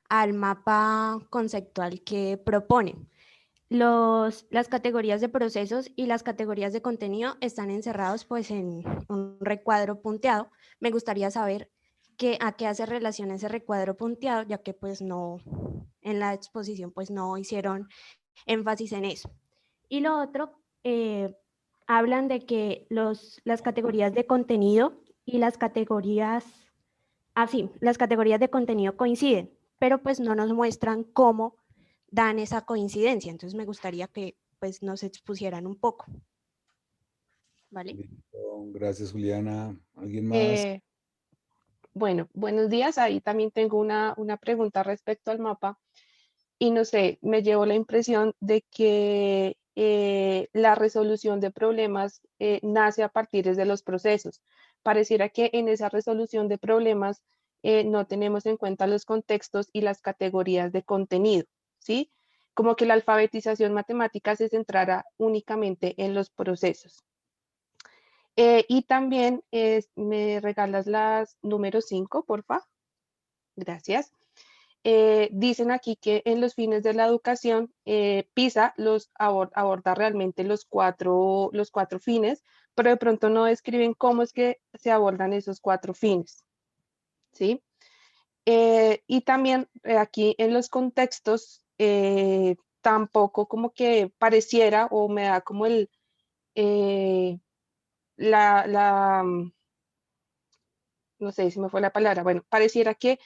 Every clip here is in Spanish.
al mapa conceptual que propone. Las categorías de procesos y las categorías de contenido están encerrados pues en un recuadro punteado. Me gustaría saber a qué hace relación ese recuadro punteado, ya que pues no, en la exposición pues no hicieron énfasis en eso. Y lo otro, hablan de que las categorías de contenido y las categorías de contenido coinciden, pero pues no nos muestran cómo dan esa coincidencia. Entonces me gustaría que pues nos expusieran un poco, ¿vale? Listo, gracias, Juliana. ¿Alguien más? Eh, bueno, buenos días. Ahí también tengo una pregunta respecto al mapa. Y no sé, me llevo la impresión de que la resolución de problemas nace a partir de los procesos. Pareciera que en esa resolución de problemas no tenemos en cuenta los contextos y las categorías de contenido, ¿sí? Como que la alfabetización matemática se centrara únicamente en los procesos. Y también me regalas las número 5, porfa. Gracias. Dicen aquí que en los fines de la educación, PISA aborda realmente los cuatro fines, pero de pronto no describen cómo es que se abordan esos cuatro fines, ¿sí? Y también aquí en los contextos, tampoco como que pareciera o me da como eh, la, no sé si me fue la palabra, bueno, pareciera que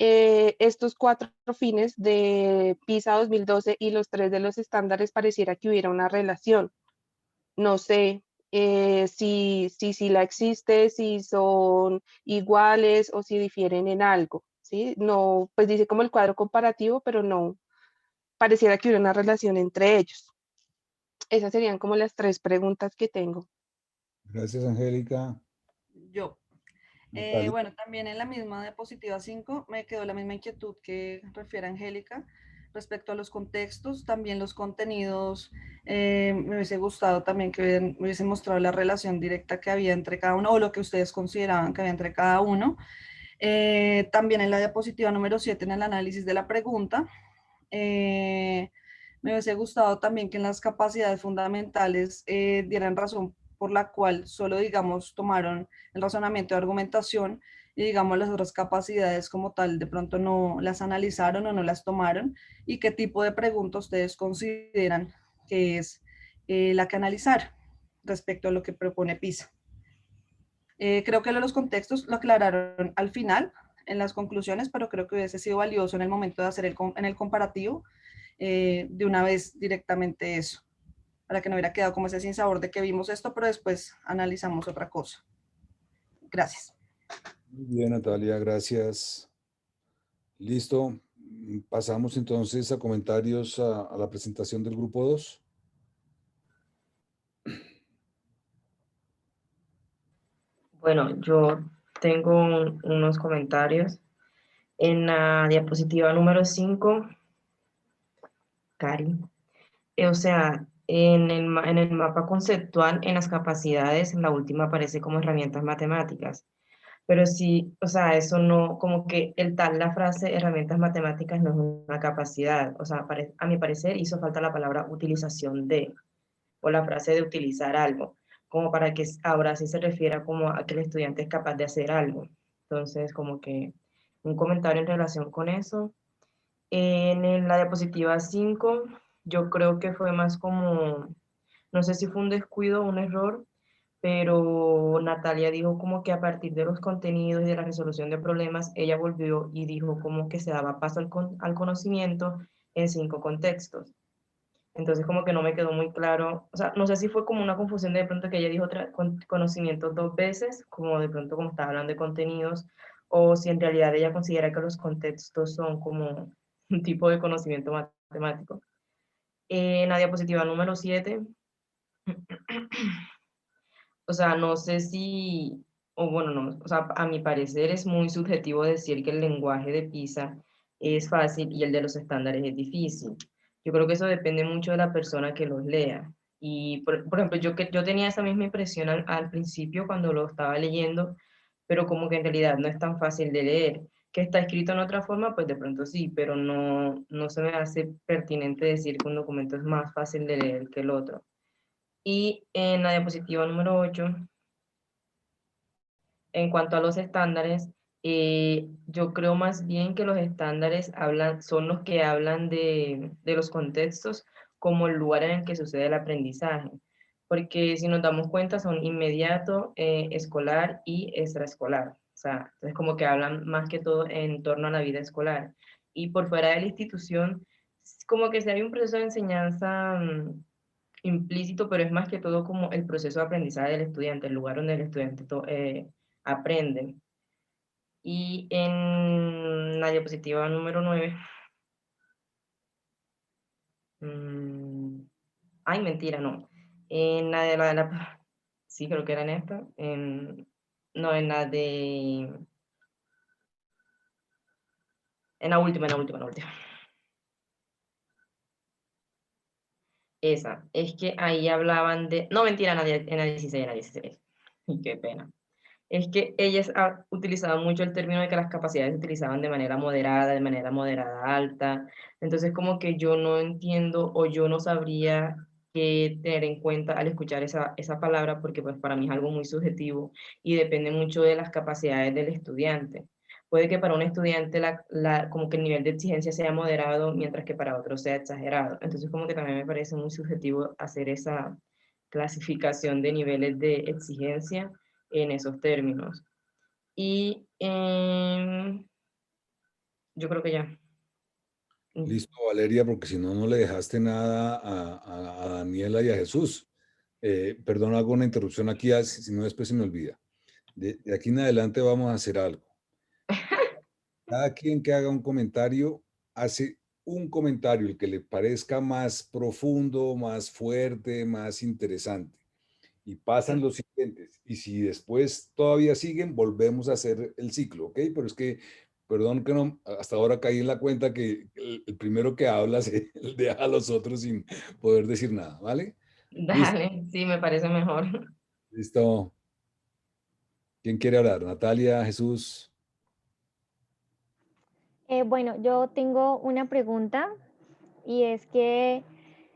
estos cuatro fines de PISA 2012 y los tres de los estándares pareciera que hubiera una relación. No sé si la existe, si son iguales o si difieren en algo, ¿sí? No, pues dice como el cuadro comparativo, pero no, pareciera que hubiera una relación entre ellos. Esas serían como las tres preguntas que tengo. Gracias, Angélica. Yo. Natalia. Bueno, también en la misma diapositiva 5 me quedó la misma inquietud que refiere Angélica respecto a los contextos, también los contenidos. Me hubiese gustado también que me hubiesen mostrado la relación directa que había entre cada uno o lo que ustedes consideraban que había entre cada uno. También en la diapositiva número 7 en el análisis de la pregunta, me hubiese gustado también que en las capacidades fundamentales dieran razón por la cual solo, digamos, tomaron el razonamiento de argumentación y, digamos, las otras capacidades como tal de pronto no las analizaron o no las tomaron, y qué tipo de pregunta ustedes consideran que es la que analizar respecto a lo que propone PISA. Creo que los contextos lo aclararon al final en las conclusiones, pero creo que hubiese sido valioso en el momento de hacer en el comparativo de una vez directamente eso, para que no hubiera quedado como ese sinsabor de que vimos esto, pero después analizamos otra cosa. Gracias. Muy bien, Natalia, gracias. Listo. Pasamos entonces a comentarios a la presentación del grupo 2. Bueno, yo tengo unos comentarios. En la diapositiva número 5, Cari, o sea, en el mapa conceptual, en las capacidades, la última aparece como herramientas matemáticas. Pero sí, o sea, eso no, como que la frase herramientas matemáticas no es una capacidad. O sea, a mi parecer hizo falta la palabra utilización de, o la frase de utilizar algo, como para que ahora sí se refiera como a que el estudiante es capaz de hacer algo. Entonces, como que un comentario en relación con eso. La diapositiva 5 yo creo que fue más como, no sé si fue un descuido o un error, pero Natalia dijo como que a partir de los contenidos y de la resolución de problemas, ella volvió y dijo como que se daba paso al conocimiento en 5 contextos. Entonces como que no me quedó muy claro, o sea, no sé si fue como una confusión de pronto que ella dijo conocimientos 2 veces, como de pronto como estaba hablando de contenidos, o si en realidad ella considera que los contextos son como un tipo de conocimiento matemático. En la diapositiva número 7, o sea, no sé si, o bueno, no, o sea, a mi parecer es muy subjetivo decir que el lenguaje de PISA es fácil y el de los estándares es difícil. Yo creo que eso depende mucho de la persona que los lea. Y, por ejemplo, yo tenía esa misma impresión al principio cuando lo estaba leyendo, pero como que en realidad no es tan fácil de leer, que está escrito en otra forma, pues de pronto sí, pero no, no se me hace pertinente decir que un documento es más fácil de leer que el otro. Y en la diapositiva número 8, en cuanto a los estándares, yo creo más bien que los estándares son los que hablan de los contextos como el lugar en el que sucede el aprendizaje. Porque si nos damos cuenta son inmediato, escolar y extraescolar. O sea, entonces como que hablan más que todo en torno a la vida escolar. Y por fuera de la institución, como que si hay un proceso de enseñanza implícito, pero es más que todo como el proceso de aprendizaje del estudiante, el lugar donde el estudiante aprende. Y en la diapositiva número 9, ay, mentira, no. En la de la sí, creo que era en esta. No, en la de, en la última, en la última, en la última. Esa, es que ahí hablaban de, no, mentira, en la 16, en la 16. Y qué pena. Es que ellas utilizaban mucho el término de que las capacidades se utilizaban de manera moderada alta. Entonces, como que yo no entiendo o yo no sabría qué tener en cuenta al escuchar esa palabra, porque pues para mí es algo muy subjetivo y depende mucho de las capacidades del estudiante. Puede que para un estudiante como que el nivel de exigencia sea moderado, mientras que para otro sea exagerado. Entonces, como que también me parece muy subjetivo hacer esa clasificación de niveles de exigencia en esos términos. Y yo creo que ya. Listo, Valeria, porque si no, no le dejaste nada a Daniela y a Jesús. Perdón, hago una interrupción aquí, si no después se me olvida. De aquí en adelante vamos a hacer algo. Cada quien que haga un comentario, hace un comentario, el que le parezca más profundo, más fuerte, más interesante. Y pasan los siguientes. Y si después todavía siguen, volvemos a hacer el ciclo, ¿ok? Pero es que, perdón que no, hasta ahora caí en la cuenta que el primero que habla se deja a los otros sin poder decir nada, ¿vale? Listo, Dale, sí, me parece mejor. listo. ¿Quién quiere hablar? Natalia, Jesús. Bueno, yo tengo una pregunta y es que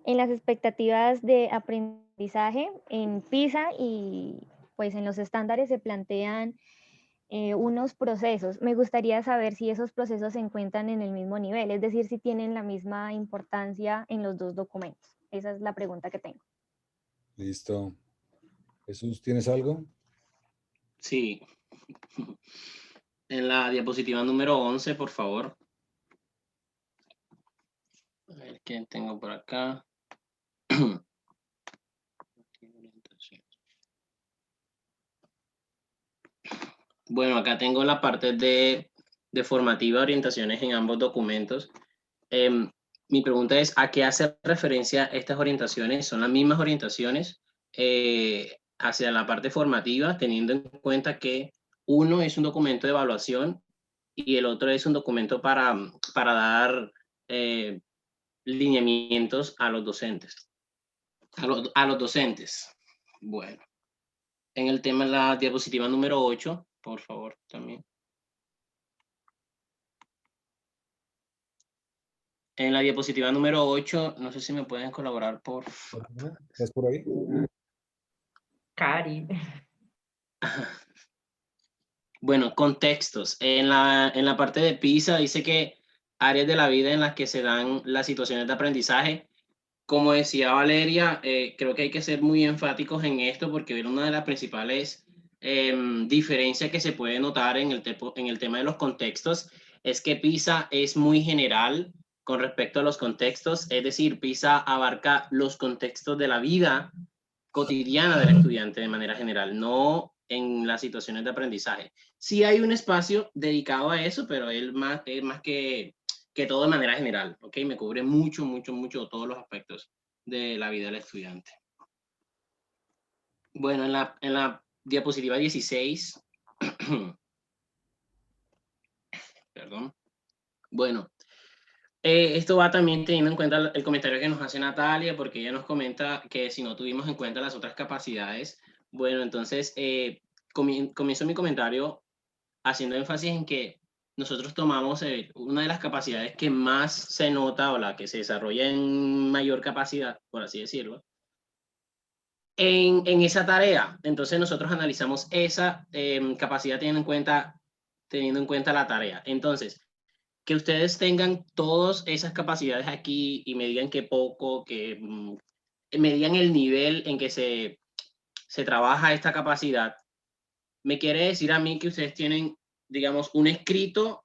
en las expectativas de aprendizaje en PISA y pues en los estándares se plantean unos procesos. Me gustaría saber si esos procesos se encuentran en el mismo nivel, es decir, si tienen la misma importancia en los dos documentos. Esa es la pregunta que tengo. Listo. Jesús, ¿tienes algo? Sí. En la diapositiva número 11, por favor. A ver qué tengo por acá. Bueno, acá tengo la parte de formativa, orientaciones en ambos documentos. Mi pregunta es, ¿a qué hace referencia estas orientaciones? ¿Son las mismas orientaciones hacia la parte formativa, teniendo en cuenta que uno es un documento de evaluación y el otro es un documento para dar lineamientos a los docentes? A los docentes. Bueno, en el tema, la diapositiva número 8, por favor, también. En la diapositiva número 8, no sé si me pueden colaborar, por favor. ¿Estás por ahí? Cari. Bueno, contextos. En la parte de PISA dice que áreas de la vida en las que se dan las situaciones de aprendizaje. Como decía Valeria, creo que hay que ser muy enfáticos en esto porque una de las principales diferencias que se puede notar en el tema de los contextos es que PISA es muy general con respecto a los contextos, es decir, PISA abarca los contextos de la vida cotidiana del estudiante de manera general, no en las situaciones de aprendizaje. Sí hay un espacio dedicado a eso, pero es más que todo de manera general, ¿ok? Me cubre mucho todos los aspectos de la vida del estudiante. Bueno, en la diapositiva 16, perdón. Bueno, esto va también teniendo en cuenta el comentario que nos hace Natalia, porque ella nos comenta que si no tuvimos en cuenta las otras capacidades, bueno, entonces comienzo mi comentario haciendo énfasis en que nosotros tomamos una de las capacidades que más se nota o la que se desarrolla en mayor capacidad, por así decirlo, en esa tarea. Entonces nosotros analizamos esa capacidad teniendo en cuenta la tarea. Entonces, que ustedes tengan todas esas capacidades aquí y me digan que poco, que me digan el nivel en que se trabaja esta capacidad, me quiere decir a mí que ustedes tienen, digamos, un escrito,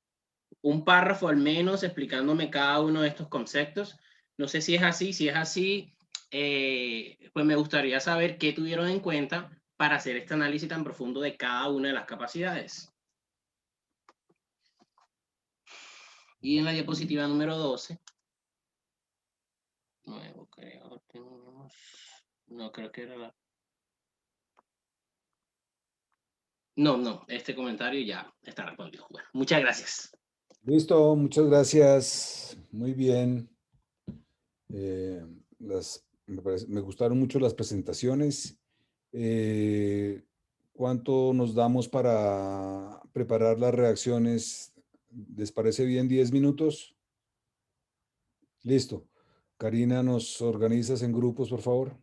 un párrafo al menos explicándome cada uno de estos conceptos. No sé si es así. Si es así, pues me gustaría saber qué tuvieron en cuenta para hacer este análisis tan profundo de cada una de las capacidades. Y en la diapositiva número 12, nuevo creo, tenemos, no creo que era la... No, este comentario ya está respondido. Bueno, muchas gracias. Listo, muchas gracias. Muy bien. Me gustaron mucho las presentaciones. ¿Cuánto nos damos para preparar las reacciones? ¿Les parece bien 10 minutos? Listo. Karina, ¿nos organizas en grupos, por favor?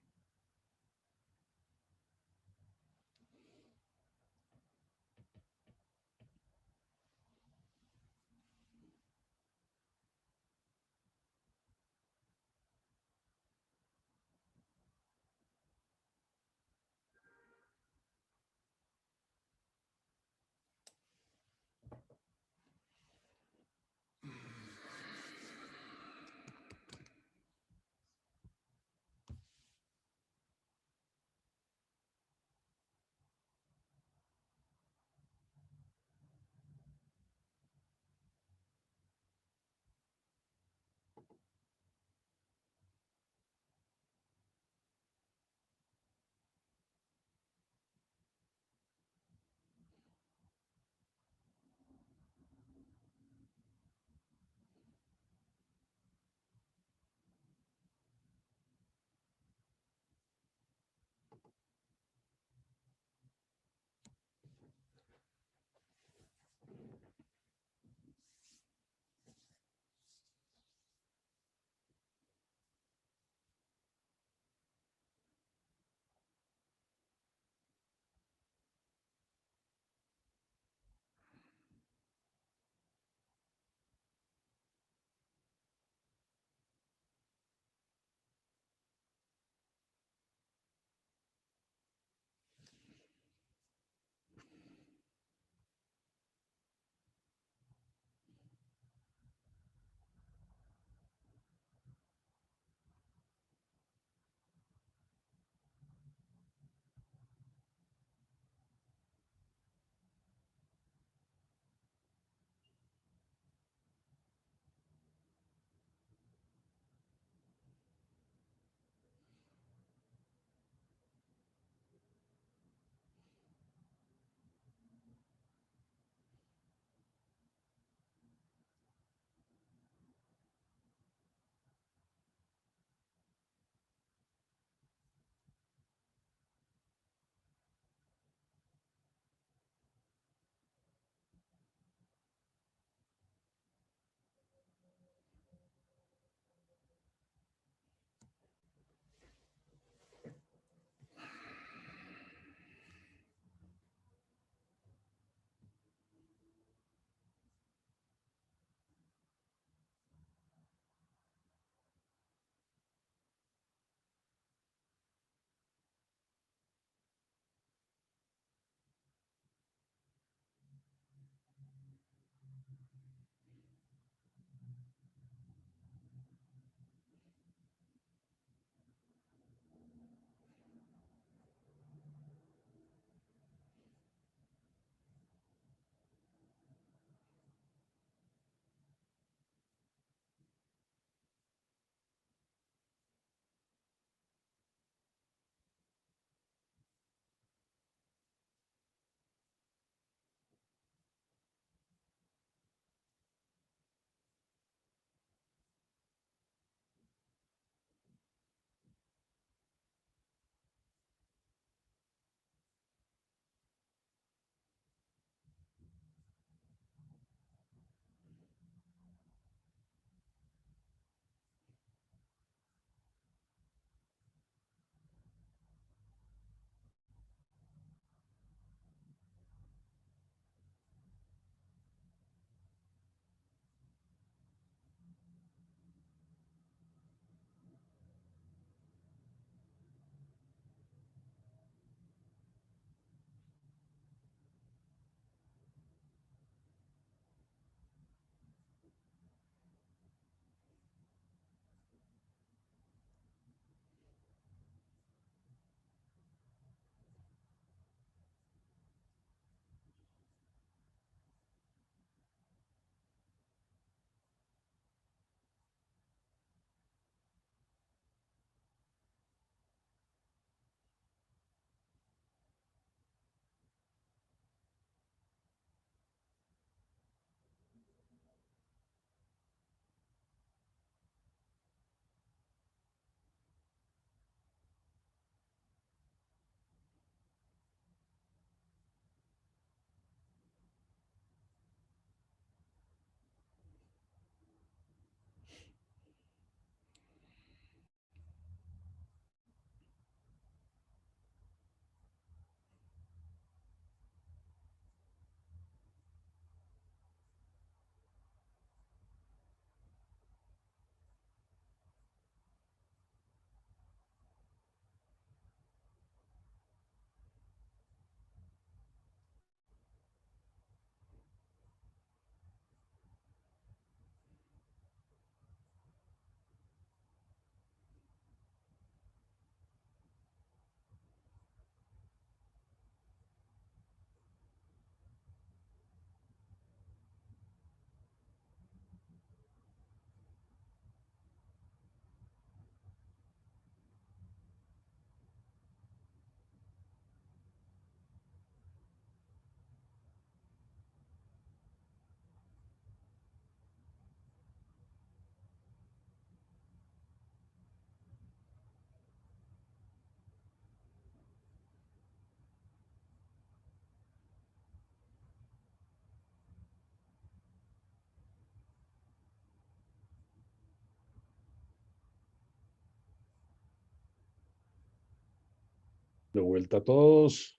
De vuelta a todos.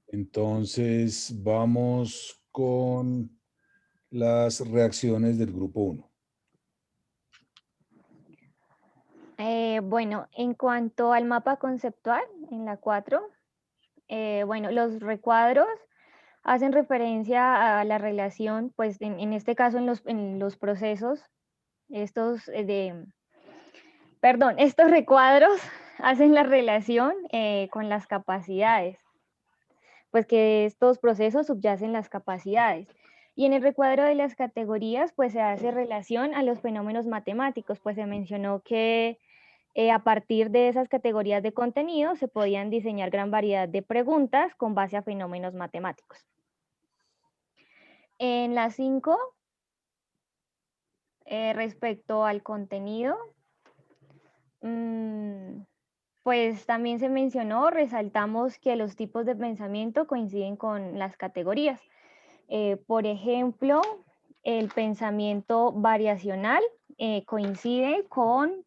Entonces, vamos con las reacciones del grupo 1. Bueno, en cuanto al mapa conceptual, en la 4, bueno, los recuadros hacen referencia a la relación, pues en este caso en los procesos, estos recuadros hacen la relación con las capacidades, pues que estos procesos subyacen las capacidades. Y en el recuadro de las categorías, pues se hace relación a los fenómenos matemáticos, pues se mencionó que a partir de esas categorías de contenido se podían diseñar gran variedad de preguntas con base a fenómenos matemáticos. En la 5, respecto al contenido, pues también se mencionó, resaltamos que los tipos de pensamiento coinciden con las categorías. Por ejemplo, el pensamiento variacional coincide con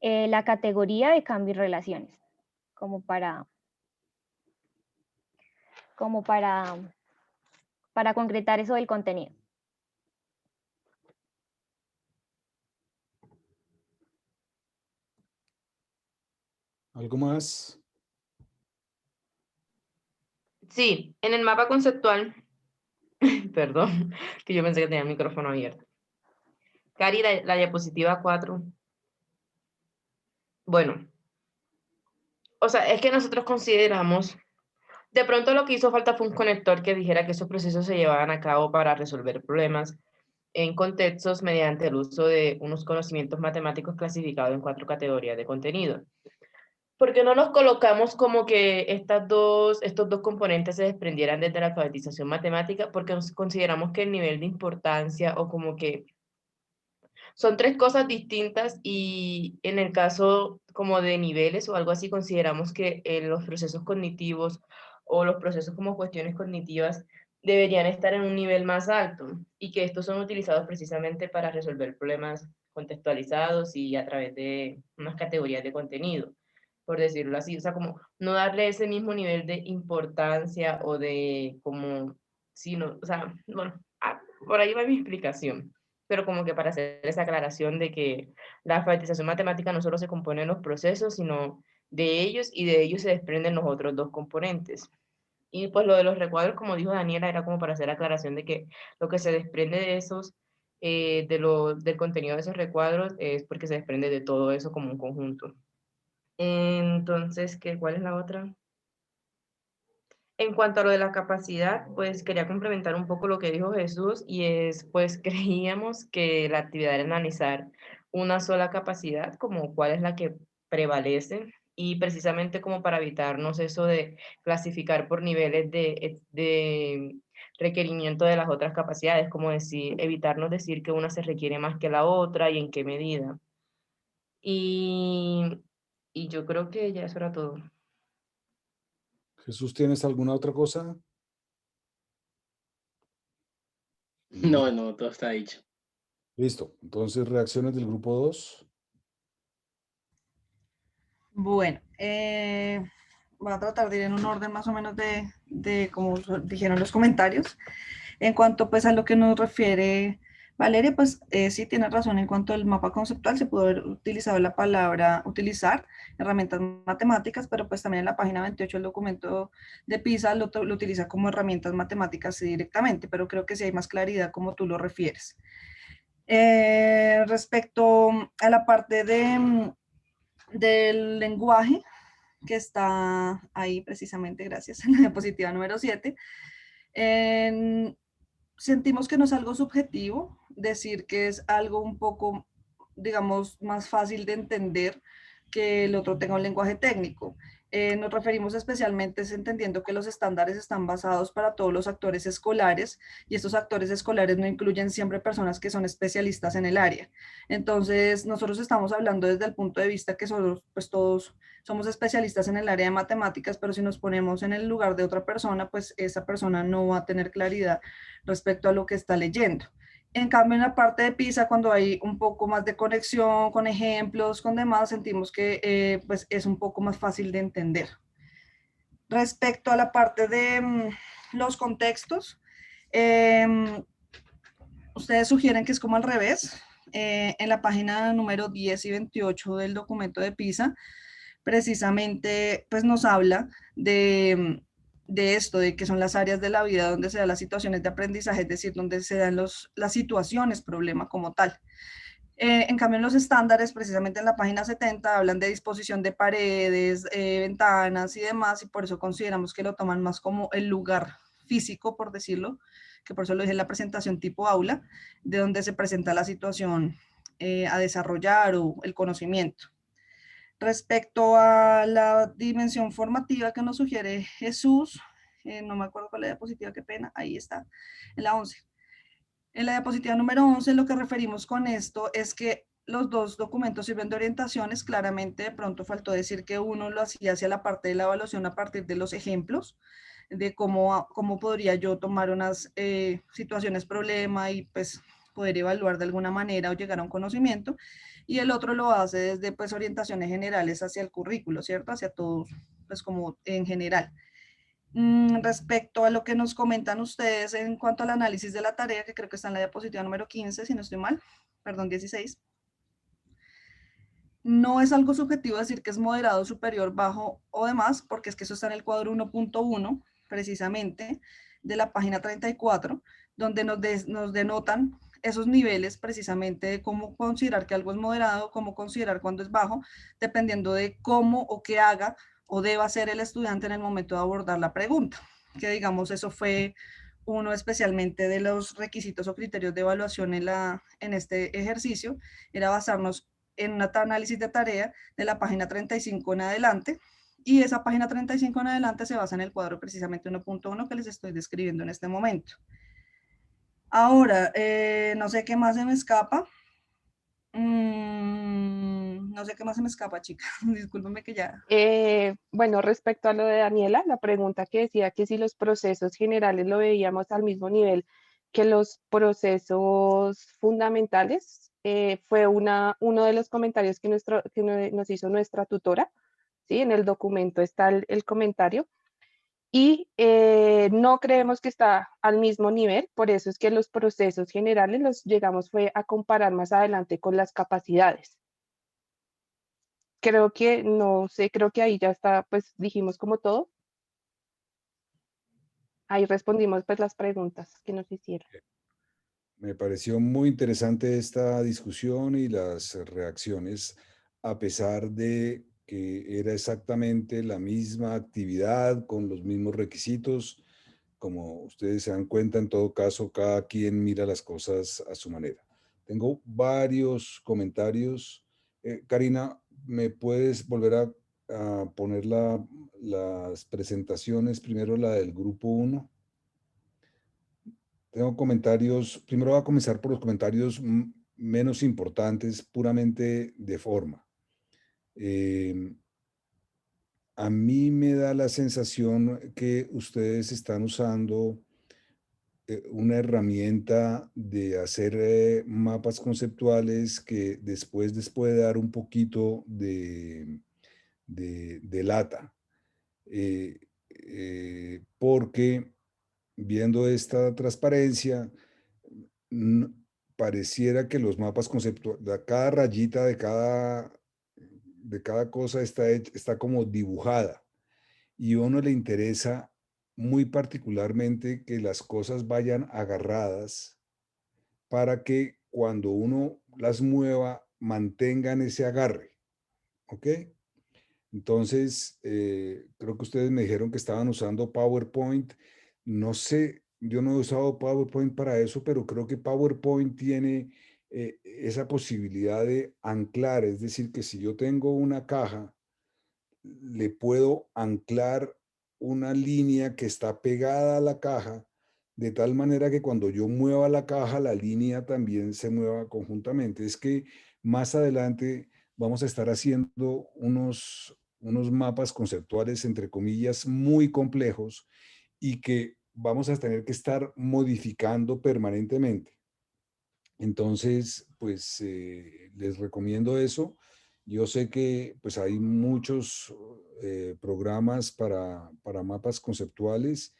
la categoría de cambio y relaciones, como para concretar eso del contenido. ¿Algo más? Sí, en el mapa conceptual, perdón, que yo pensé que tenía el micrófono abierto. Cari, la diapositiva 4. Bueno, o sea, es que nosotros consideramos, de pronto lo que hizo falta fue un conector que dijera que esos procesos se llevaban a cabo para resolver problemas en contextos mediante el uso de unos conocimientos matemáticos clasificados en 4 categorías de contenido. ¿Por qué no nos colocamos como que estos dos componentes se desprendieran desde la alfabetización matemática? Porque consideramos que el nivel de importancia o como que son 3 cosas distintas y en el caso como de niveles o algo así, consideramos que los procesos cognitivos o los procesos como cuestiones cognitivas deberían estar en un nivel más alto y que estos son utilizados precisamente para resolver problemas contextualizados y a través de unas categorías de contenido, por decirlo así. O sea, como no darle ese mismo nivel de importancia o de como, sino, o sea, bueno, por ahí va mi explicación, pero como que para hacer esa aclaración de que la alfabetización matemática no solo se compone de los procesos, sino de ellos, y de ellos se desprenden los otros 2 componentes. Y pues lo de los recuadros, como dijo Daniela, era como para hacer aclaración de que lo que se desprende de esos, del contenido de esos recuadros, es porque se desprende de todo eso como un conjunto. Entonces, ¿cuál es la otra? En cuanto a lo de la capacidad, pues quería complementar un poco lo que dijo Jesús, y es, pues creíamos que la actividad era analizar una sola capacidad, como cuál es la que prevalece, y precisamente como para evitarnos eso de clasificar por niveles de requerimiento de las otras capacidades, como decir, evitarnos decir que una se requiere más que la otra y en qué medida. Y yo creo que ya eso era todo. Jesús, ¿tienes alguna otra cosa? No, todo está dicho. Listo. Entonces, reacciones del grupo 2. Bueno, voy a tratar de ir en un orden más o menos de como dijeron los comentarios. En cuanto pues a lo que nos refiere Valeria, pues sí tiene razón en cuanto al mapa conceptual, se pudo haber utilizado la palabra utilizar herramientas matemáticas, pero pues también en la página 28 el documento de PISA lo utiliza como herramientas matemáticas directamente, pero creo que sí hay más claridad como tú lo refieres. Respecto a la parte del lenguaje, que está ahí precisamente, gracias, en la diapositiva número 7, sentimos que no es algo subjetivo, decir que es algo un poco, digamos, más fácil de entender que el otro tenga un lenguaje técnico. Nos referimos especialmente entendiendo que los estándares están basados para todos los actores escolares, y estos actores escolares no incluyen siempre personas que son especialistas en el área. Entonces, nosotros estamos hablando desde el punto de vista que pues todos somos especialistas en el área de matemáticas, pero si nos ponemos en el lugar de otra persona, pues esa persona no va a tener claridad respecto a lo que está leyendo. En cambio, en la parte de PISA, cuando hay un poco más de conexión con ejemplos, con demás, sentimos que pues es un poco más fácil de entender. Respecto a la parte de los contextos, ustedes sugieren que es como al revés. En la página número 10 y 28 del documento de PISA, precisamente pues nos habla de esto, de que son las áreas de la vida donde se dan las situaciones de aprendizaje, es decir, donde se dan las situaciones problema como tal. En cambio, en los estándares, precisamente en la página 70, hablan de disposición de paredes, ventanas y demás, y por eso consideramos que lo toman más como el lugar físico, por decirlo, que por eso lo dije en la presentación tipo aula, de donde se presenta la situación a desarrollar o el conocimiento. Respecto a la dimensión formativa que nos sugiere Jesús, no me acuerdo cuál es la diapositiva, qué pena, ahí está, en la 11. En la diapositiva número 11, lo que referimos con esto es que los dos documentos sirven de orientaciones. Claramente, de pronto faltó decir que uno lo hacía hacia la parte de la evaluación a partir de los ejemplos, de cómo podría yo tomar unas situaciones problema y pues poder evaluar de alguna manera o llegar a un conocimiento. Y el otro lo hace desde pues orientaciones generales hacia el currículo, ¿cierto? Hacia todos, pues como en general. Respecto a lo que nos comentan ustedes en cuanto al análisis de la tarea, que creo que está en la diapositiva número 15, si no estoy mal, perdón, 16. No es algo subjetivo decir que es moderado, superior, bajo o demás, porque es que eso está en el cuadro 1.1, precisamente, de la página 34, donde nos denotan esos niveles precisamente de cómo considerar que algo es moderado, cómo considerar cuando es bajo, dependiendo de cómo o qué haga o deba hacer el estudiante en el momento de abordar la pregunta. Que digamos, eso fue uno especialmente de los requisitos o criterios de evaluación en este ejercicio, era basarnos en un análisis de tarea de la página 35 en adelante, y esa página 35 en adelante se basa en el cuadro precisamente 1.1 que les estoy describiendo en este momento. Ahora, no sé qué más se me escapa. No sé qué más se me escapa, chicas. Discúlpenme que ya. Bueno, respecto a lo de Daniela, la pregunta que decía que si los procesos generales lo veíamos al mismo nivel que los procesos fundamentales, fue uno de los comentarios que nos hizo nuestra tutora, ¿sí? En el documento está el comentario. Y no creemos que está al mismo nivel, por eso es que los procesos generales los llegamos fue a comparar más adelante con las capacidades. Creo que, no sé, creo que ahí ya está, pues dijimos como todo. Ahí respondimos pues las preguntas que nos hicieron. Me pareció muy interesante esta discusión y las reacciones, a pesar de que era exactamente la misma actividad con los mismos requisitos. Como ustedes se dan cuenta, en todo caso, cada quien mira las cosas a su manera. Tengo varios comentarios. Karina, ¿me puedes volver a poner las presentaciones? Primero la del grupo 1. Tengo comentarios. Primero voy a comenzar por los comentarios menos importantes, puramente de forma. A mí me da la sensación que ustedes están usando una herramienta de hacer mapas conceptuales que después les puede dar un poquito de lata. Porque viendo esta transparencia, pareciera que los mapas conceptuales, cada rayita de cada cosa está como dibujada, y a uno le interesa muy particularmente que las cosas vayan agarradas para que cuando uno las mueva mantengan ese agarre. ¿Ok? Entonces, creo que ustedes me dijeron que estaban usando PowerPoint. No sé, yo no he usado PowerPoint para eso, pero creo que PowerPoint tiene esa posibilidad de anclar. Es decir, que si yo tengo una caja, le puedo anclar una línea que está pegada a la caja, de tal manera que cuando yo mueva la caja, la línea también se mueva conjuntamente. Es que más adelante vamos a estar haciendo unos mapas conceptuales, entre comillas, muy complejos, y que vamos a tener que estar modificando permanentemente. Entonces, pues les recomiendo eso. Yo sé que pues hay muchos programas para mapas conceptuales.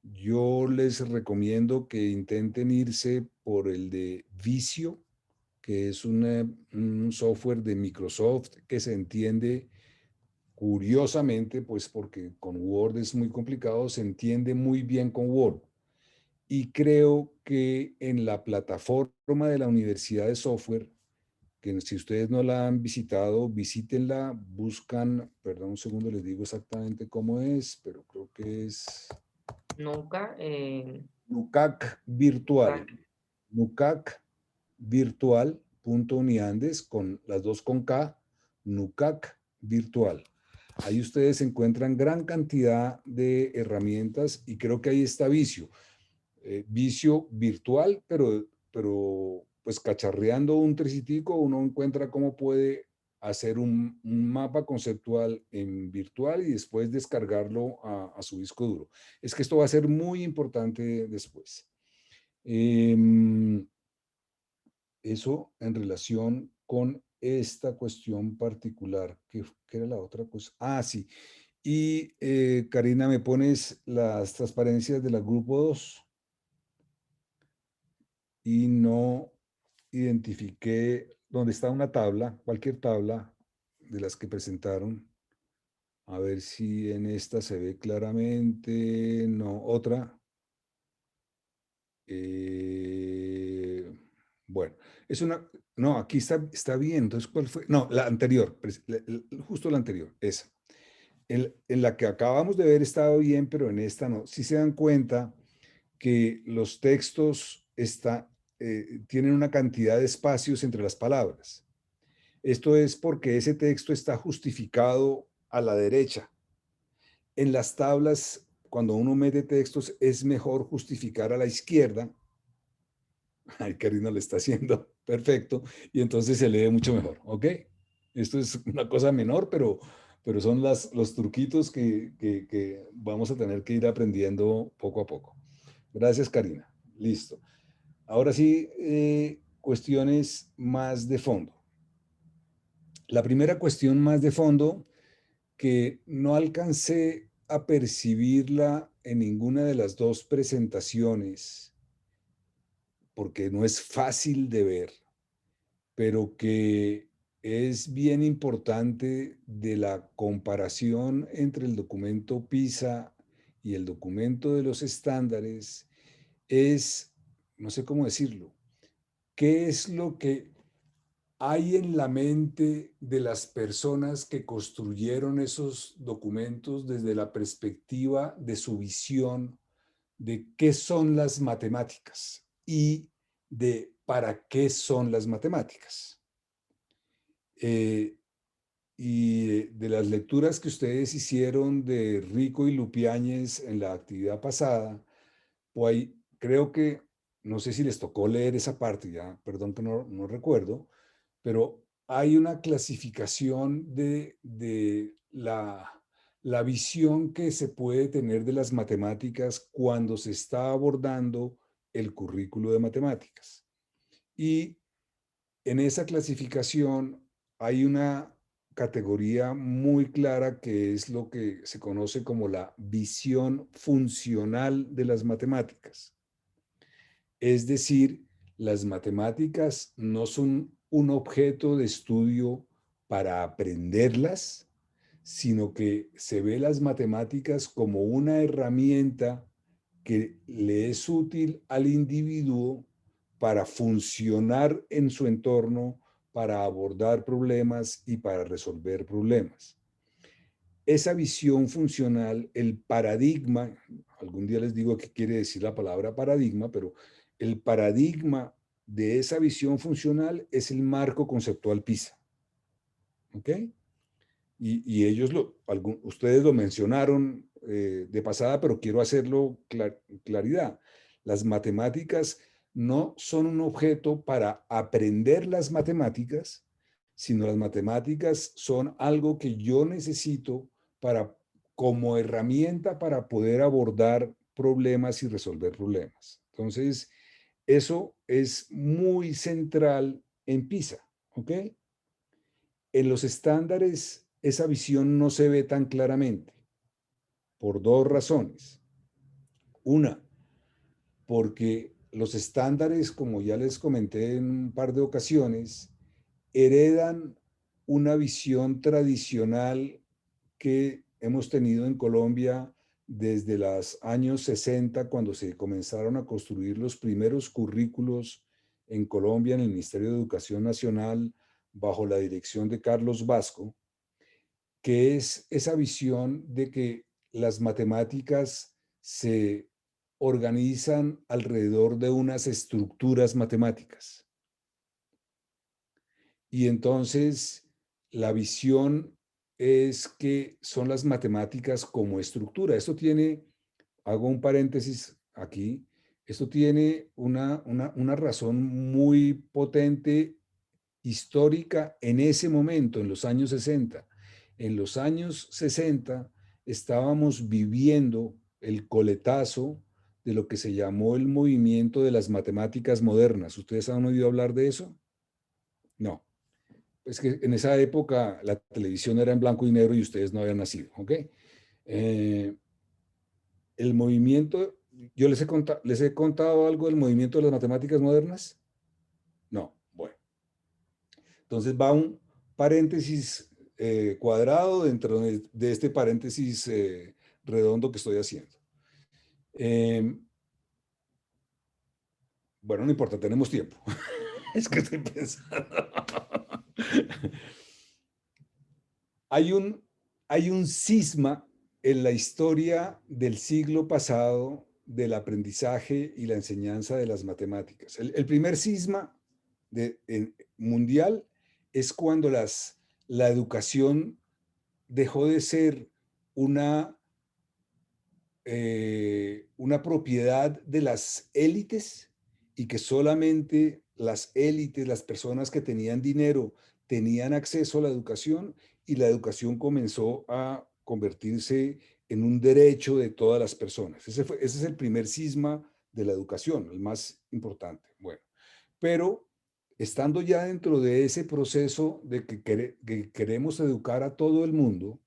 Yo les recomiendo que intenten irse por el de Visio, que es un software de Microsoft que se entiende curiosamente, pues porque con Word es muy complicado, se entiende muy bien con Word. Y creo que en la plataforma de la Universidad de Software, que si ustedes no la han visitado, visítenla, buscan, perdón un segundo, les digo exactamente cómo es, pero creo que es Nunca. NUCAC Virtual. NUCAC Virtual.uniandes, con las dos con K, NUCAC Virtual. Ahí ustedes encuentran gran cantidad de herramientas y creo que ahí está Visio. Visio virtual, pero pues cacharreando un tricitico uno encuentra cómo puede hacer un mapa conceptual en virtual y después descargarlo a su disco duro. Es que esto va a ser muy importante después. Eso en relación con esta cuestión particular. ¿Qué era la otra cosa? Ah, sí. Y Karina, ¿me pones las transparencias de la grupo 2? Y no identifiqué dónde está una tabla, cualquier tabla de las que presentaron. A ver si en esta se ve claramente. No, otra. Bueno, es una. No, aquí está bien. Entonces, ¿cuál fue? No, la anterior, justo la anterior, esa. En la que acabamos de ver estaba bien, pero en esta no. Si se dan cuenta que los textos tienen una cantidad de espacios entre las palabras. Esto es porque ese texto está justificado a la derecha. En las tablas, cuando uno mete textos, es mejor justificar a la izquierda. Ay, Karina lo está haciendo perfecto, y entonces se lee mucho mejor, ¿ok? Esto es una cosa menor, pero son los truquitos que vamos a tener que ir aprendiendo poco a poco. Gracias, Karina. Listo. Ahora sí, cuestiones más de fondo. La primera cuestión más de fondo, que no alcancé a percibirla en ninguna de las dos presentaciones, porque no es fácil de ver, pero que es bien importante de la comparación entre el documento PISA y el documento de los estándares, es, no sé cómo decirlo, ¿qué es lo que hay en la mente de las personas que construyeron esos documentos desde la perspectiva de su visión de qué son las matemáticas y de para qué son las matemáticas? Y de las lecturas que ustedes hicieron de Rico y Lupiáñez en la actividad pasada, pues creo que, no sé si les tocó leer esa parte, ya, perdón que no recuerdo, pero hay una clasificación de la visión que se puede tener de las matemáticas cuando se está abordando el currículo de matemáticas. Y en esa clasificación hay una categoría muy clara que es lo que se conoce como la visión funcional de las matemáticas. Es decir, las matemáticas no son un objeto de estudio para aprenderlas, sino que se ve las matemáticas como una herramienta que le es útil al individuo para funcionar en su entorno, para abordar problemas y para resolver problemas. Esa visión funcional, el paradigma, algún día les digo qué quiere decir la palabra paradigma, pero el paradigma de esa visión funcional es el marco conceptual PISA. ¿Ok? Y ellos, ustedes lo mencionaron de pasada, pero quiero hacerlo claridad. Las matemáticas no son un objeto para aprender las matemáticas, sino las matemáticas son algo que yo necesito como herramienta para poder abordar problemas y resolver problemas. Entonces, eso es muy central en PISA, ¿ok? En los estándares, esa visión no se ve tan claramente, por dos razones. Una, porque los estándares, como ya les comenté en un par de ocasiones, heredan una visión tradicional que hemos tenido en Colombia desde los años 60, cuando se comenzaron a construir los primeros currículos en Colombia en el Ministerio de Educación Nacional bajo la dirección de Carlos Vasco, que es esa visión de que las matemáticas se organizan alrededor de unas estructuras matemáticas. Y entonces la visión es que son las matemáticas como estructura. Esto tiene, hago un paréntesis aquí, esto tiene una razón muy potente histórica en ese momento, en los años 60. En los años 60 estábamos viviendo el coletazo de lo que se llamó el movimiento de las matemáticas modernas. ¿Ustedes han oído hablar de eso? No. Es que en esa época la televisión era en blanco y negro y ustedes no habían nacido, ¿ok? El movimiento, yo les he contado algo del movimiento de las matemáticas modernas. No, bueno. Entonces va un paréntesis cuadrado dentro de este paréntesis redondo que estoy haciendo. Bueno, no importa, tenemos tiempo. Es que estoy pensando. Hay un cisma en la historia del siglo pasado del aprendizaje y la enseñanza de las matemáticas. El primer cisma mundial es cuando la educación dejó de ser una propiedad de las élites y que solamente las élites, las personas que tenían dinero, tenían acceso a la educación y la educación comenzó a convertirse en un derecho de todas las personas. Ese es el primer cisma de la educación, el más importante. Bueno, pero estando ya dentro de ese proceso de que queremos educar a todo el mundo,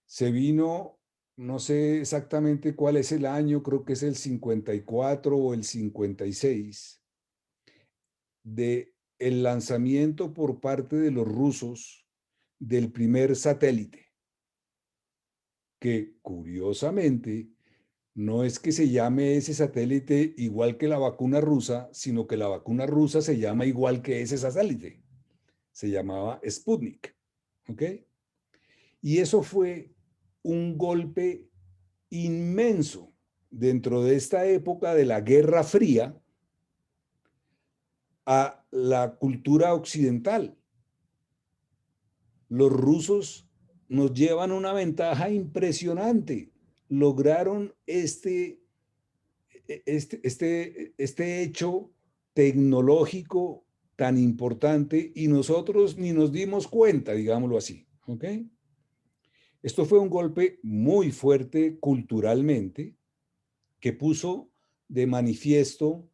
se vino, no sé exactamente cuál es el año, creo que es el 54 o el 56, de el lanzamiento por parte de los rusos del primer satélite, que curiosamente no es que se llame ese satélite igual que la vacuna rusa, sino que la vacuna rusa se llama igual que ese satélite. Se llamaba Sputnik, ¿ok? Y eso fue un golpe inmenso dentro de esta época de la Guerra Fría a la cultura occidental. Los rusos nos llevan una ventaja impresionante. Lograron este hecho tecnológico tan importante y nosotros ni nos dimos cuenta, digámoslo así. ¿Ok? Esto fue un golpe muy fuerte culturalmente que puso de manifiesto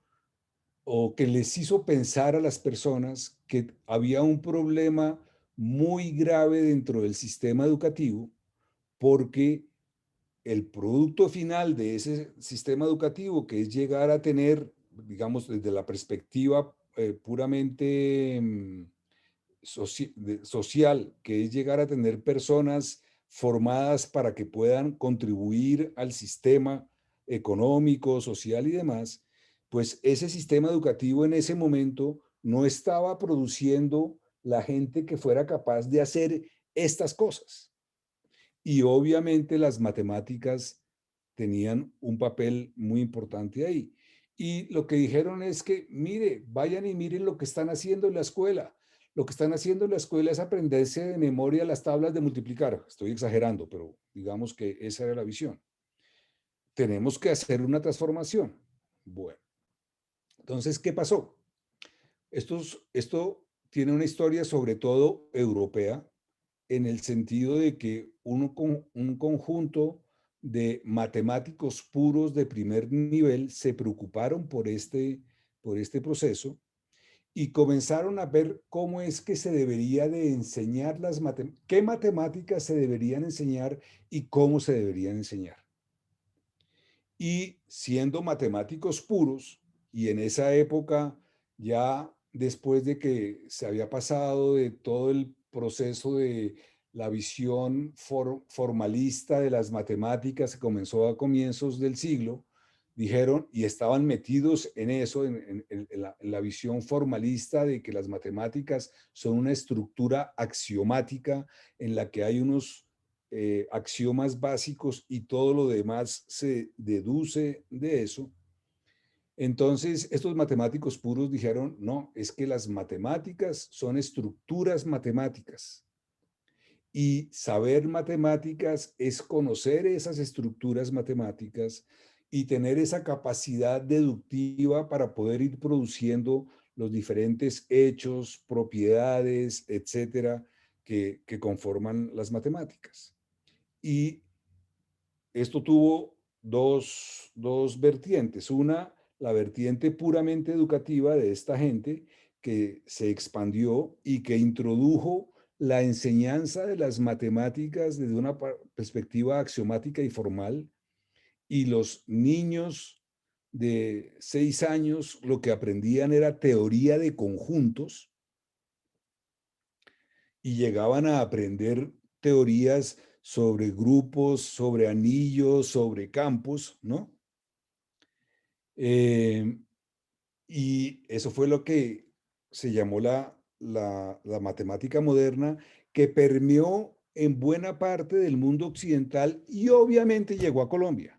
o que les hizo pensar a las personas que había un problema muy grave dentro del sistema educativo porque el producto final de ese sistema educativo, que es llegar a tener, digamos, desde la perspectiva puramente social, que es llegar a tener personas formadas para que puedan contribuir al sistema económico, social y demás, pues ese sistema educativo en ese momento no estaba produciendo la gente que fuera capaz de hacer estas cosas. Y obviamente las matemáticas tenían un papel muy importante ahí. Y lo que dijeron es que, mire, vayan y miren lo que están haciendo en la escuela. Lo que están haciendo en la escuela es aprenderse de memoria las tablas de multiplicar. Estoy exagerando, pero digamos que esa era la visión. Tenemos que hacer una transformación. Bueno, entonces, ¿qué pasó? Esto tiene una historia sobre todo europea, en el sentido de que un conjunto de matemáticos puros de primer nivel se preocuparon por este proceso y comenzaron a ver cómo es que se debería de enseñar qué matemáticas se deberían enseñar y cómo se deberían enseñar. Y siendo matemáticos puros, y en esa época, ya después de que se había pasado de todo el proceso de la visión formalista de las matemáticas que comenzó a comienzos del siglo, dijeron, y estaban metidos en eso, en la visión formalista de que las matemáticas son una estructura axiomática en la que hay unos axiomas básicos y todo lo demás se deduce de eso. Entonces, estos matemáticos puros dijeron, no, es que las matemáticas son estructuras matemáticas. Y saber matemáticas es conocer esas estructuras matemáticas y tener esa capacidad deductiva para poder ir produciendo los diferentes hechos, propiedades, etcétera, que conforman las matemáticas. Y esto tuvo dos vertientes. Una, la vertiente puramente educativa de esta gente que se expandió y que introdujo la enseñanza de las matemáticas desde una perspectiva axiomática y formal, y los niños de 6 años lo que aprendían era teoría de conjuntos y llegaban a aprender teorías sobre grupos, sobre anillos, sobre campos, ¿no? Y eso fue lo que se llamó la matemática moderna, que permeó en buena parte del mundo occidental y obviamente llegó a Colombia.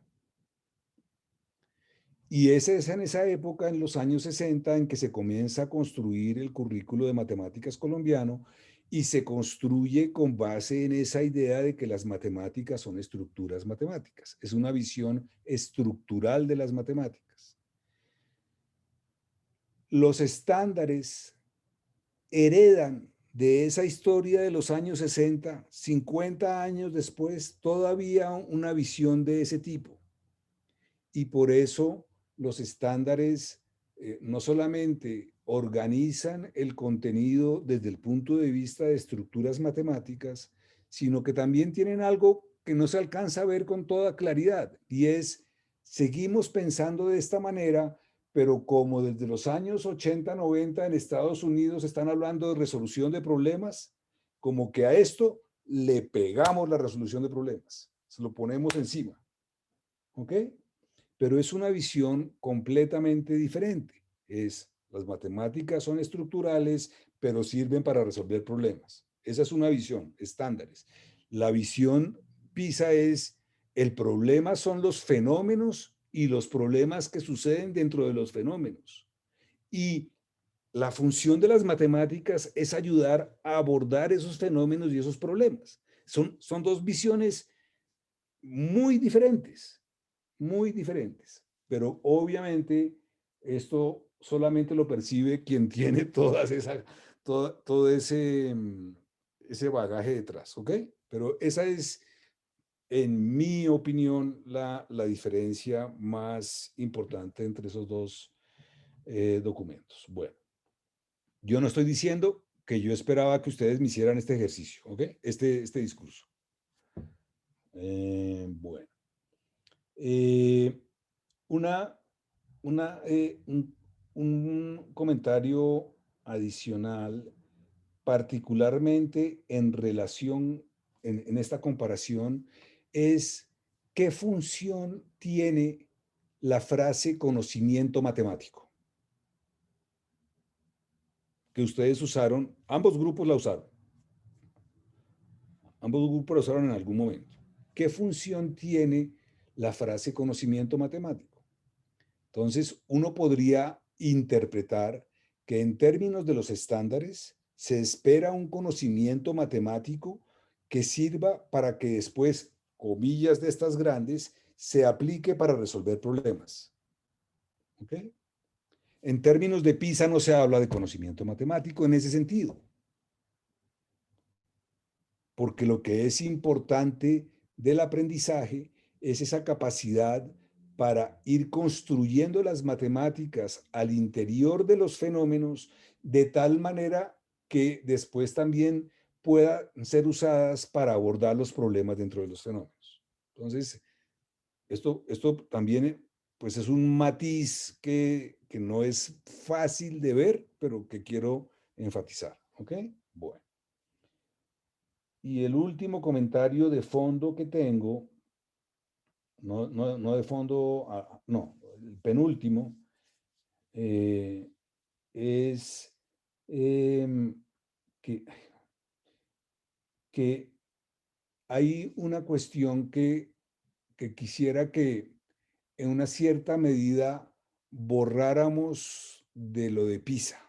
Y es en esa época, en los años 60, en que se comienza a construir el currículo de matemáticas colombiano y se construye con base en esa idea de que las matemáticas son estructuras matemáticas. Es una visión estructural de las matemáticas. Los estándares heredan de esa historia de los años 60, 50 años después, todavía una visión de ese tipo. Y por eso los estándares no solamente organizan el contenido desde el punto de vista de estructuras matemáticas, sino que también tienen algo que no se alcanza a ver con toda claridad, y es, seguimos pensando de esta manera, pero como desde los años 80, 90 en Estados Unidos están hablando de resolución de problemas, como que a esto le pegamos la resolución de problemas, se lo ponemos encima. ¿Ok? Pero es una visión completamente diferente. Las matemáticas son estructurales, pero sirven para resolver problemas. Esa es una visión, estándares. La visión PISA es, el problema son los fenómenos y los problemas que suceden dentro de los fenómenos. Y la función de las matemáticas es ayudar a abordar esos fenómenos y esos problemas. Son dos visiones muy diferentes. Muy diferentes, pero obviamente esto solamente lo percibe quien tiene todo ese bagaje detrás, ¿ok? Pero esa es, en mi opinión, la diferencia más importante entre esos dos documentos. Bueno, yo no estoy diciendo que yo esperaba que ustedes me hicieran este ejercicio, ¿ok? Este discurso. Bueno. Un comentario adicional, particularmente en relación, en esta comparación, es qué función tiene la frase conocimiento matemático, que ustedes usaron, ambos grupos la usaron. Ambos grupos la usaron en algún momento. ¿Qué función tiene la frase conocimiento matemático? Entonces, uno podría interpretar que en términos de los estándares se espera un conocimiento matemático que sirva para que después, comillas de estas grandes, se aplique para resolver problemas. ¿Ok? En términos de PISA no se habla de conocimiento matemático en ese sentido. Porque lo que es importante del aprendizaje es esa capacidad para ir construyendo las matemáticas al interior de los fenómenos de tal manera que después también puedan ser usadas para abordar los problemas dentro de los fenómenos. Entonces, esto también pues es un matiz que no es fácil de ver, pero que quiero enfatizar. ¿Ok? Bueno. Y el último comentario de fondo que tengo, no de fondo, no, el penúltimo, es que hay una cuestión que quisiera que en una cierta medida borráramos de lo de PISA,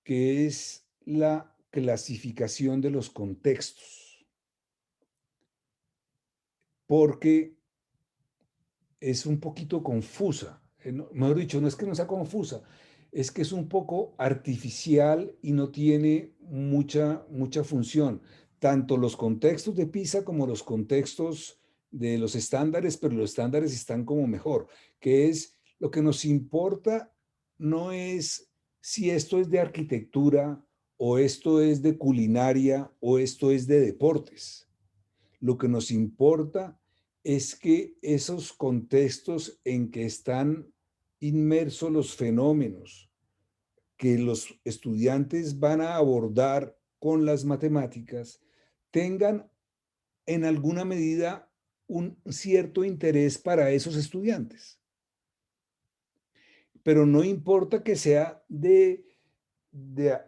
que es la clasificación de los contextos, porque es un poquito confusa. Mejor dicho, no es que no sea confusa, es que es un poco artificial y no tiene mucha función. Tanto los contextos de PISA como los contextos de los estándares, pero los estándares están como mejor, que es lo que nos importa no es si esto es de arquitectura o esto es de culinaria o esto es de deportes. Lo que nos importa es que esos contextos en que están inmersos los fenómenos que los estudiantes van a abordar con las matemáticas tengan en alguna medida un cierto interés para esos estudiantes. Pero no importa que sea de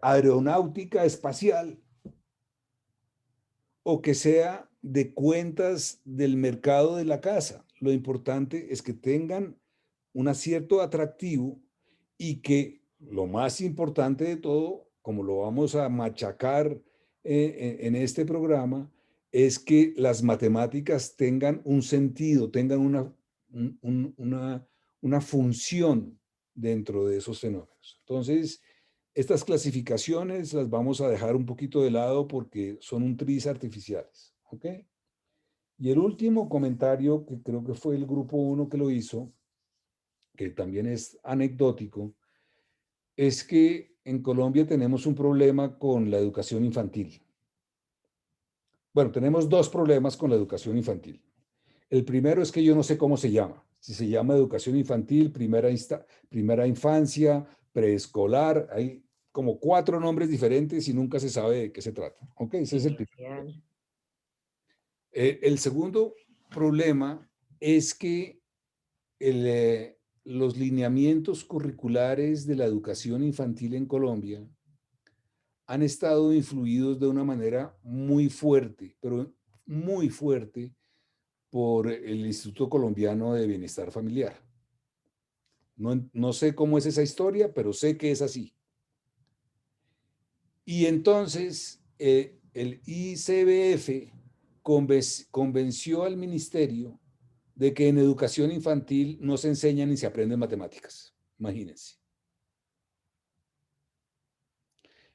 aeronáutica espacial o que sea de cuentas del mercado de la casa. Lo importante es que tengan un cierto atractivo y que lo más importante de todo, como lo vamos a machacar en este programa, es que las matemáticas tengan un sentido, tengan una función dentro de esos fenómenos. Entonces, estas clasificaciones las vamos a dejar un poquito de lado porque son un tris artificiales. ¿Ok? Y el último comentario, que creo que fue el grupo 1 que lo hizo, que también es anecdótico, es que en Colombia tenemos un problema con la educación infantil. Bueno, tenemos dos problemas con la educación infantil. El primero es que yo no sé cómo se llama. Si se llama educación infantil, primera infancia, preescolar, hay como 4 nombres diferentes y nunca se sabe de qué se trata. ¿Ok? Ese es el primero. El segundo problema es que los lineamientos curriculares de la educación infantil en Colombia han estado influidos de una manera muy fuerte, pero muy fuerte, por el Instituto Colombiano de Bienestar Familiar. No sé cómo es esa historia, pero sé que es así. Y entonces el ICBF convenció al ministerio de que en educación infantil no se enseñan ni se aprenden matemáticas. Imagínense.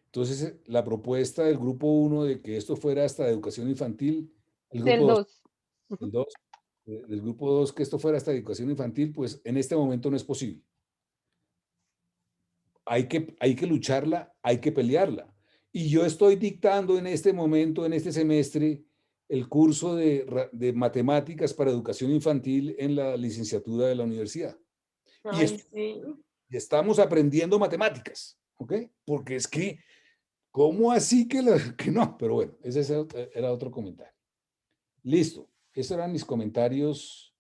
Entonces, la propuesta del grupo 1 de que esto fuera hasta educación infantil, el grupo 2, del grupo 2 que esto fuera hasta educación infantil, pues en este momento no es posible. Hay que lucharla, hay que pelearla. Y yo estoy dictando en este momento, en este semestre, el curso de matemáticas para educación infantil en la licenciatura de la universidad. Ay, sí. Y estamos aprendiendo matemáticas, ¿ok? Porque es que, ¿cómo así que no? Pero bueno, ese era otro comentario. Listo. Esos eran mis comentarios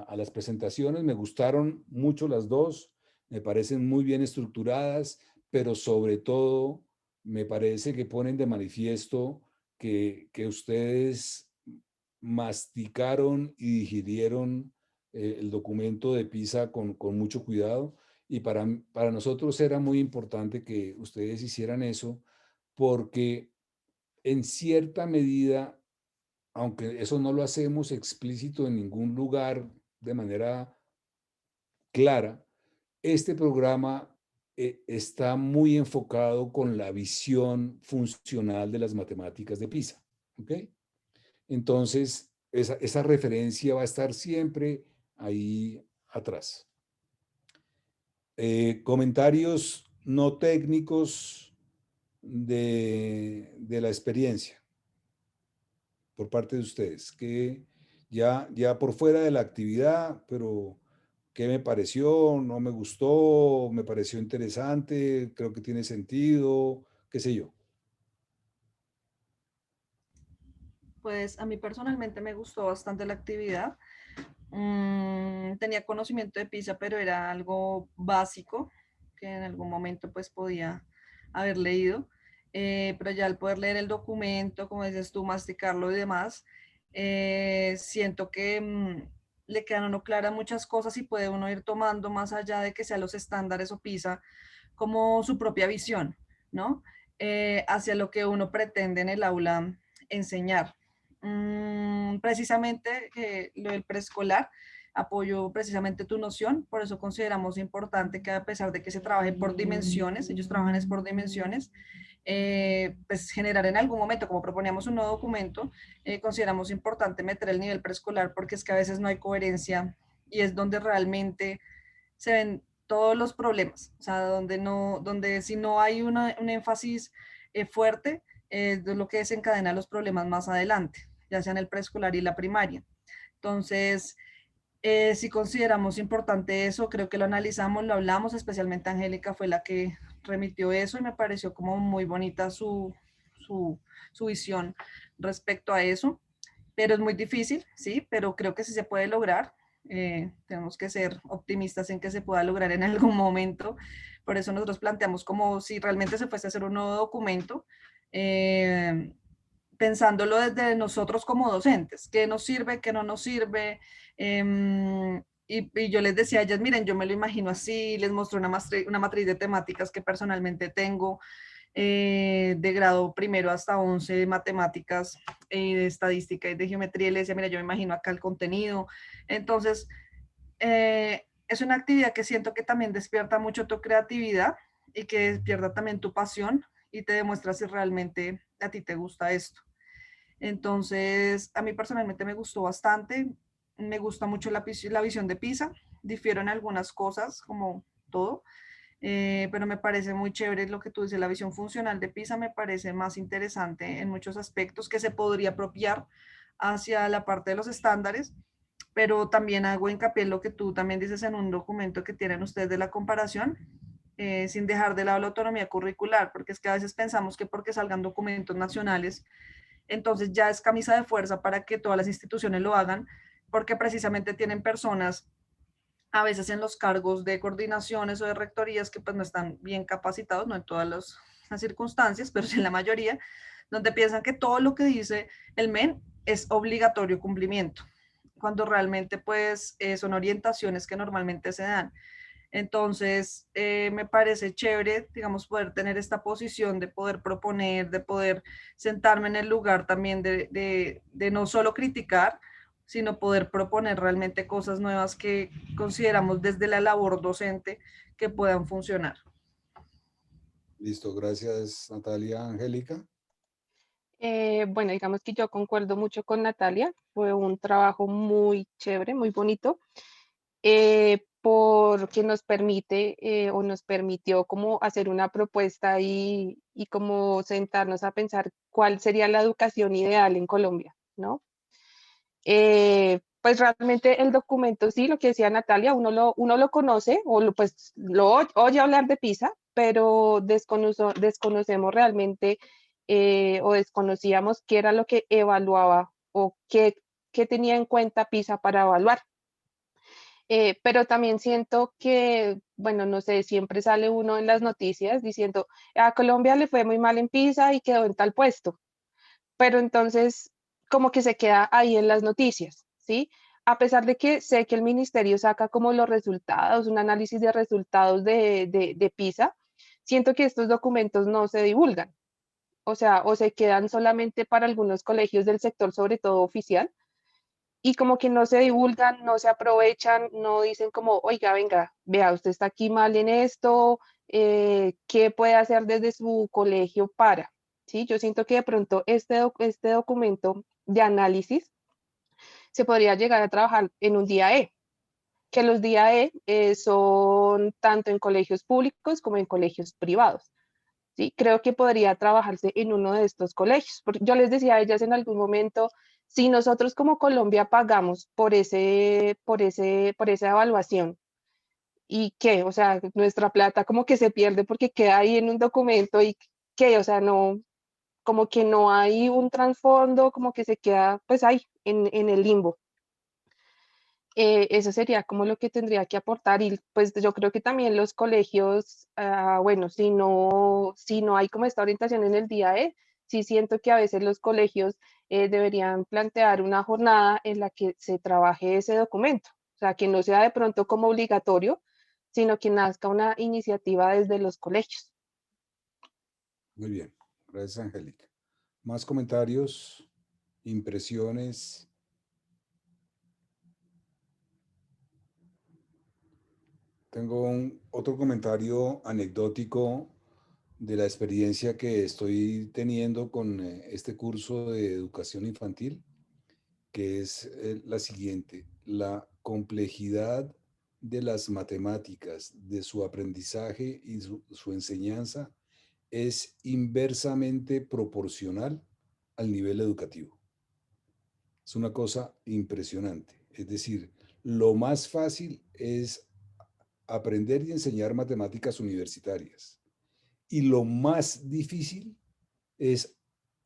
a las presentaciones. Me gustaron mucho las dos. Me parecen muy bien estructuradas, pero sobre todo me parece que ponen de manifiesto que ustedes masticaron y digirieron el documento de PISA con mucho cuidado. Y para nosotros era muy importante que ustedes hicieran eso porque en cierta medida, aunque eso no lo hacemos explícito en ningún lugar de manera clara, este programa está muy enfocado con la visión funcional de las matemáticas de PISA. ¿Ok? Entonces, esa referencia va a estar siempre ahí atrás. Comentarios no técnicos de la experiencia por parte de ustedes, que ya por fuera de la actividad, pero ¿qué me pareció? ¿No me gustó? ¿Me pareció interesante? ¿Creo que tiene sentido? ¿Qué sé yo? Pues a mí personalmente me gustó bastante la actividad. Tenía conocimiento de PISA, pero era algo básico que en algún momento pues podía haber leído. Pero ya al poder leer el documento, como dices tú, masticarlo y demás, siento que le quedan a uno claras muchas cosas y puede uno ir tomando más allá de que sean los estándares o PISA, como su propia visión, ¿no? Hacia lo que uno pretende en el aula enseñar. Precisamente lo del preescolar, apoyo precisamente tu noción, por eso consideramos importante que a pesar de que se trabaje por dimensiones, ellos trabajan es por dimensiones, pues generar en algún momento, como proponíamos un nuevo documento, consideramos importante meter el nivel preescolar porque es que a veces no hay coherencia y es donde realmente se ven todos los problemas, o sea, donde si no hay un énfasis fuerte, es lo que desencadena los problemas más adelante, ya sea en el preescolar y la primaria. Entonces, si consideramos importante eso, creo que lo analizamos, lo hablamos, especialmente Angélica fue la que remitió eso y me pareció como muy bonita su visión respecto a eso, pero es muy difícil, sí, pero creo que sí se puede lograr. Tenemos que ser optimistas en que se pueda lograr en algún momento. Por eso nosotros planteamos como si realmente se fuese a hacer un nuevo documento, pensándolo desde nosotros como docentes, qué nos sirve, qué no nos sirve. Y yo les decía a ellas, miren, yo me lo imagino así, les mostré una matriz de temáticas que personalmente tengo, de grado primero hasta 11 de matemáticas, de estadística y de geometría, y les decía, mira, yo me imagino acá el contenido. Entonces, es una actividad que siento que también despierta mucho tu creatividad y que despierta también tu pasión y te demuestra si realmente a ti te gusta esto. Entonces, a mí personalmente me gustó bastante, me gusta mucho la visión de PISA, difiero en algunas cosas, como todo, pero me parece muy chévere lo que tú dices, la visión funcional de PISA me parece más interesante en muchos aspectos que se podría apropiar hacia la parte de los estándares, pero también hago hincapié en lo que tú también dices en un documento que tienen ustedes de la comparación, sin dejar de lado la autonomía curricular, porque es que a veces pensamos que porque salgan documentos nacionales, entonces ya es camisa de fuerza para que todas las instituciones lo hagan, porque precisamente tienen personas a veces en los cargos de coordinaciones o de rectorías que pues no están bien capacitados, no en todas las circunstancias, pero sí en la mayoría, donde piensan que todo lo que dice el MEN es obligatorio cumplimiento, cuando realmente pues son orientaciones que normalmente se dan. Entonces, me parece chévere, digamos, poder tener esta posición de poder proponer, de poder sentarme en el lugar también de no solo criticar, sino poder proponer realmente cosas nuevas que consideramos desde la labor docente que puedan funcionar. Listo, gracias Natalia. Angélica. Bueno, digamos que yo concuerdo mucho con Natalia, fue un trabajo muy chévere, muy bonito, porque nos permite o nos permitió como hacer una propuesta y como sentarnos a pensar cuál sería la educación ideal en Colombia, ¿no? Pues realmente el documento, sí, lo que decía Natalia, uno lo conoce o pues lo oye hablar de PISA, pero desconocemos realmente o desconocíamos qué era lo que evaluaba o qué tenía en cuenta PISA para evaluar. Pero también siento que, bueno, no sé, siempre sale uno en las noticias diciendo, a Colombia le fue muy mal en PISA y quedó en tal puesto, pero entonces como que se queda ahí en las noticias, ¿sí? A pesar de que sé que el ministerio saca como los resultados, un análisis de resultados de PISA, siento que estos documentos no se divulgan, o sea, o se quedan solamente para algunos colegios del sector, sobre todo oficial, y como que no se divulgan, no se aprovechan, no dicen como, oiga, venga, vea, usted está aquí mal en esto, ¿qué puede hacer desde su colegio para? ¿Sí? Yo siento que de pronto este documento de análisis se podría llegar a trabajar en un día E, que los día E son tanto en colegios públicos como en colegios privados. ¿Sí? Creo que podría trabajarse en uno de estos colegios. Porque yo les decía a ellas en algún momento, si nosotros como Colombia pagamos por esa evaluación, ¿y qué? O sea, nuestra plata como que se pierde porque queda ahí en un documento y ¿qué? O sea, no, como que no hay un trasfondo, como que se queda pues ahí en el limbo. Eso sería como lo que tendría que aportar y pues yo creo que también los colegios, bueno, si no hay como esta orientación en el día sí siento que a veces los colegios deberían plantear una jornada en la que se trabaje ese documento, o sea, que no sea de pronto como obligatorio, sino que nazca una iniciativa desde los colegios. Muy bien, gracias Angélica. ¿Más comentarios, impresiones? Tengo otro comentario anecdótico de la experiencia que estoy teniendo con este curso de educación infantil, que es la siguiente: la complejidad de las matemáticas, de su aprendizaje y su enseñanza es inversamente proporcional al nivel educativo. Es una cosa impresionante. Es decir, lo más fácil es aprender y enseñar matemáticas universitarias. Y lo más difícil es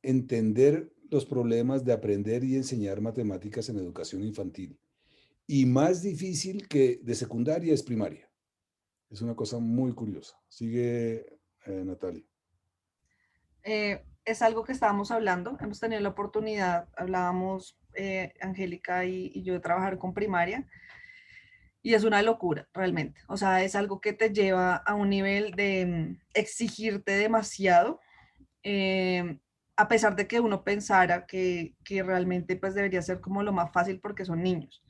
entender los problemas de aprender y enseñar matemáticas en educación infantil. Y más difícil que de secundaria es primaria. Es una cosa muy curiosa. Sigue, Natalia. Es algo que estábamos hablando, hemos tenido la oportunidad, hablábamos Angélica y yo de trabajar con primaria, y es una locura realmente. O sea, es algo que te lleva a un nivel de exigirte demasiado, eh, a pesar de que uno pensara que realmente pues debería ser como lo más fácil porque son niños.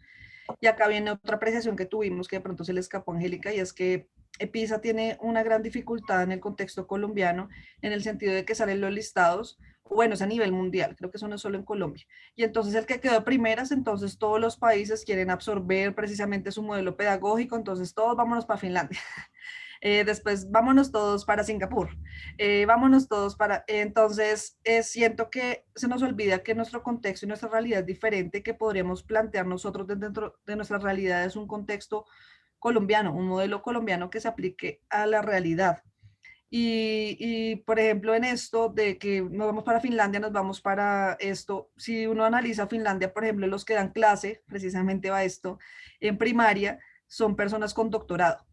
Y acá viene otra apreciación que tuvimos que de pronto se le escapó a Angélica, y es que PISA tiene una gran dificultad en el contexto colombiano, en el sentido de que salen los listados, bueno, es a nivel mundial, creo que eso no es solo en Colombia. Y entonces el que quedó de primeras, entonces todos los países quieren absorber precisamente su modelo pedagógico, entonces todos vámonos para Finlandia. Después vámonos todos para Singapur, vámonos todos para... entonces, siento que se nos olvida que nuestro contexto y nuestra realidad es diferente, que podríamos plantear nosotros dentro de nuestra realidad es un contexto colombiano, un modelo colombiano que se aplique a la realidad. Por ejemplo, en esto de que nos vamos para Finlandia, nos vamos para esto, si uno analiza Finlandia, por ejemplo, los que dan clase, precisamente va esto, en primaria, son personas con doctorado.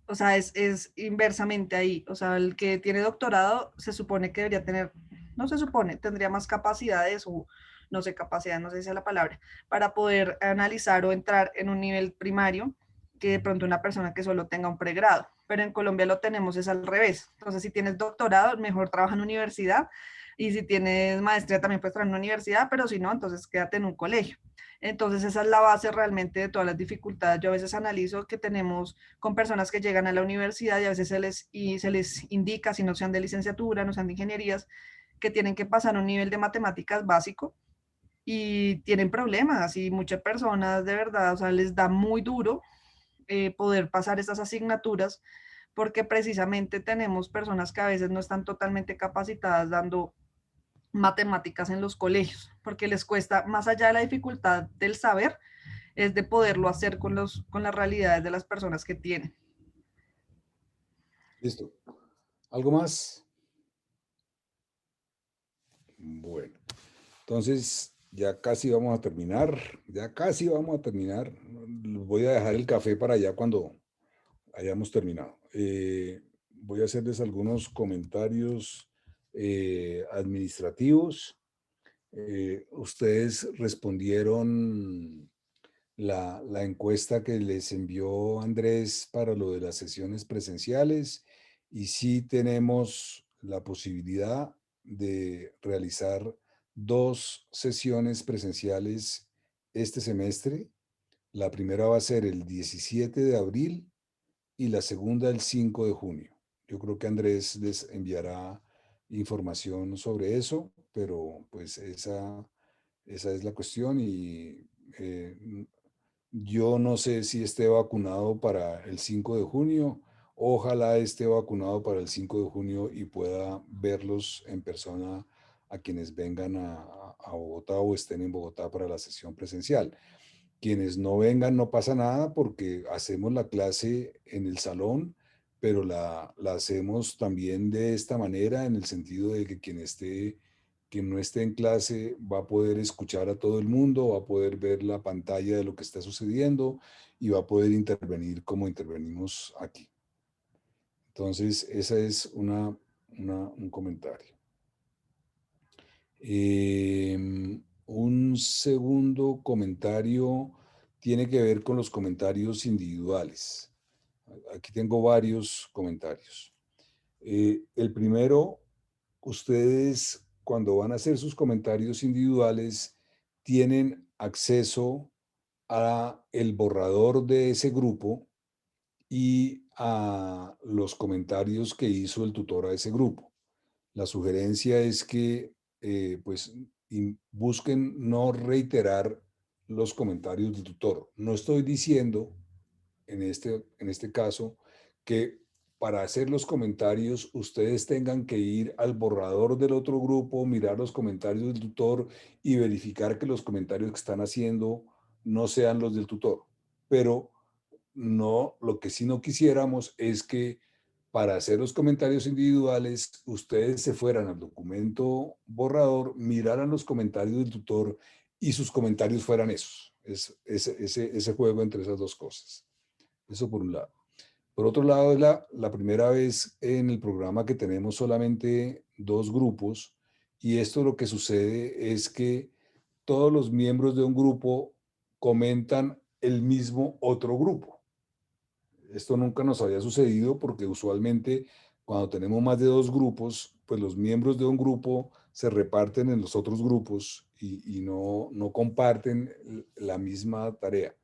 O sea, es inversamente ahí. O sea, el que tiene doctorado se supone que debería tener, no se supone, tendría más capacidades o no sé, capacidad, no sé si es la palabra, para poder analizar o entrar en un nivel primario que de pronto una persona que solo tenga un pregrado. Pero en Colombia lo tenemos, es al revés. Entonces, si tienes doctorado, mejor trabaja en universidad. Y si tienes maestría, también puedes trabajar en una universidad, pero si no, entonces quédate en un colegio. Entonces, esa es la base realmente de todas las dificultades. Yo a veces analizo que tenemos con personas que llegan a la universidad y a veces se les indica, si no sean de licenciatura, no sean de ingenierías, que tienen que pasar un nivel de matemáticas básico y tienen problemas, y muchas personas de verdad, o sea, les da muy duro poder pasar estas asignaturas, porque precisamente tenemos personas que a veces no están totalmente capacitadas dando matemáticas en los colegios, porque les cuesta, más allá de la dificultad del saber, es de poderlo hacer con las realidades de las personas que tienen. Listo. ¿Algo más? Bueno, entonces ya casi vamos a terminar. Ya casi vamos a terminar. Voy a dejar el café para allá cuando hayamos terminado. Voy a hacerles algunos comentarios administrativos. Ustedes respondieron la encuesta que les envió Andrés para lo de las sesiones presenciales, y sí tenemos la posibilidad de realizar 2 sesiones presenciales este semestre. La primera va a ser el 17 de abril y la segunda el 5 de junio. Yo creo que Andrés les enviará información sobre eso, pero pues Esa es la cuestión y yo no sé si esté vacunado para el 5 de junio. Ojalá esté vacunado para el 5 de junio y pueda verlos en persona a quienes vengan a Bogotá o estén en Bogotá para la sesión presencial. Quienes no vengan no pasa nada porque hacemos la clase en el salón, pero la hacemos también de esta manera en el sentido de que quien no esté en clase va a poder escuchar a todo el mundo, va a poder ver la pantalla de lo que está sucediendo y va a poder intervenir como intervenimos aquí. Entonces, esa es un comentario. Un segundo comentario tiene que ver con los comentarios individuales. Aquí tengo varios comentarios. El primero, ustedes cuando van a hacer sus comentarios individuales tienen acceso a el borrador de ese grupo y a los comentarios que hizo el tutor a ese grupo. La sugerencia es que pues busquen no reiterar los comentarios del tutor. No estoy diciendo en este caso que para hacer los comentarios ustedes tengan que ir al borrador del otro grupo, mirar los comentarios del tutor y verificar que los comentarios que están haciendo no sean los del tutor. Pero no, lo que sí no quisiéramos es que para hacer los comentarios individuales, ustedes se fueran al documento borrador, miraran los comentarios del tutor y sus comentarios fueran esos. Ese juego entre esas dos cosas. Eso por un lado. Por otro lado, es la primera vez en el programa que tenemos solamente 2 grupos y esto lo que sucede es que todos los miembros de un grupo comentan el mismo otro grupo. Esto nunca nos había sucedido porque usualmente cuando tenemos más de 2 grupos, pues los miembros de un grupo se reparten en los otros grupos y no comparten la misma tarea.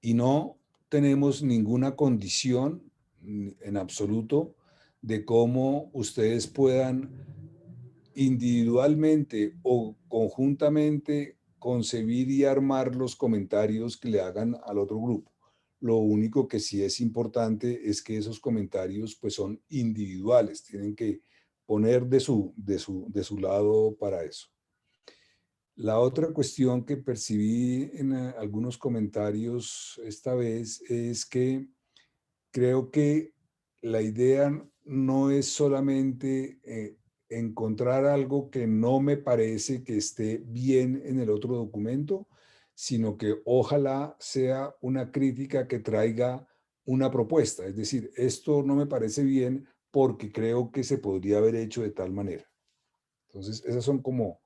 Y no tenemos ninguna condición en absoluto de cómo ustedes puedan individualmente o conjuntamente concebir y armar los comentarios que le hagan al otro grupo. Lo único que sí es importante es que esos comentarios pues son individuales, tienen que poner de su lado para eso. La otra cuestión que percibí en algunos comentarios esta vez es que creo que la idea no es solamente encontrar algo que no me parece que esté bien en el otro documento, sino que ojalá sea una crítica que traiga una propuesta. Es decir, esto no me parece bien porque creo que se podría haber hecho de tal manera. Entonces, esas son como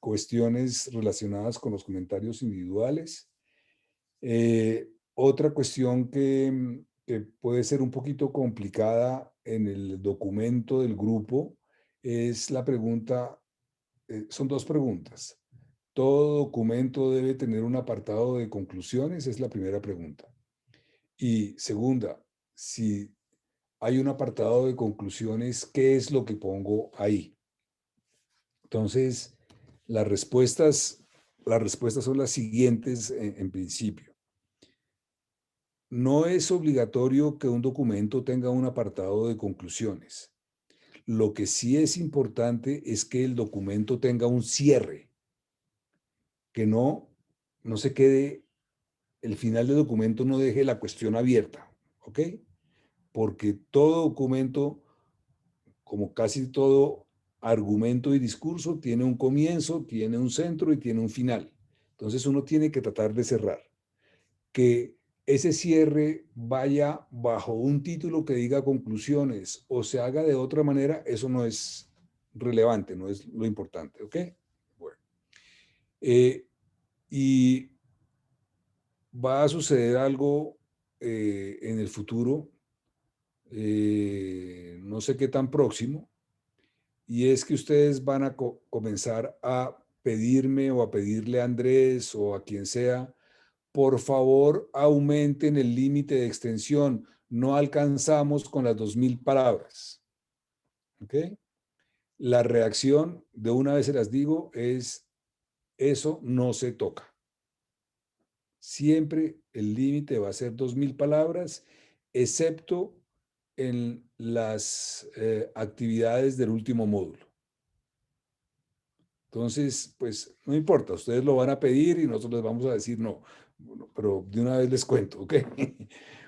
cuestiones relacionadas con los comentarios individuales. Otra cuestión que puede ser un poquito complicada en el documento del grupo es la pregunta, son 2 preguntas. ¿Todo documento debe tener un apartado de conclusiones? Es la primera pregunta. Y segunda, si hay un apartado de conclusiones, ¿qué es lo que pongo ahí? Entonces, las respuestas son las siguientes en principio. No es obligatorio que un documento tenga un apartado de conclusiones. Lo que sí es importante es que el documento tenga un cierre, que no se quede, el final del documento no deje la cuestión abierta, ¿ok? Porque todo documento, como casi todo argumento y discurso, tiene un comienzo, tiene un centro y tiene un final. Entonces uno tiene que tratar de cerrar. Que ese cierre vaya bajo un título que diga conclusiones o se haga de otra manera, eso no es relevante, no es lo importante, ¿ok? Bueno. Y va a suceder algo en el futuro, no sé qué tan próximo, y es que ustedes van a comenzar a pedirme o a pedirle a Andrés o a quien sea, por favor, aumenten el límite de extensión. No alcanzamos con las 2000 palabras. ¿Ok? La reacción, de una vez se las digo, es eso no se toca. Siempre el límite va a ser 2000 palabras, excepto en las actividades del último módulo. Entonces, pues no importa, ustedes lo van a pedir y nosotros les vamos a decir no. Bueno, pero de una vez les cuento, ¿ok?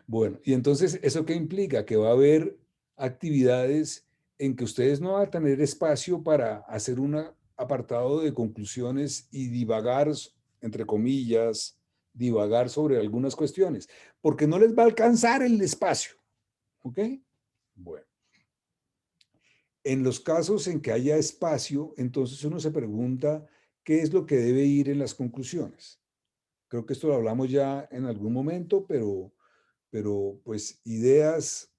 Bueno, y entonces, ¿eso qué implica? Que va a haber actividades en que ustedes no van a tener espacio para hacer un apartado de conclusiones y divagar, entre comillas, divagar sobre algunas cuestiones, porque no les va a alcanzar el espacio, ¿ok? Bueno. En los casos en que haya espacio, entonces uno se pregunta qué es lo que debe ir en las conclusiones. Creo que esto lo hablamos ya en algún momento, pero pues ideas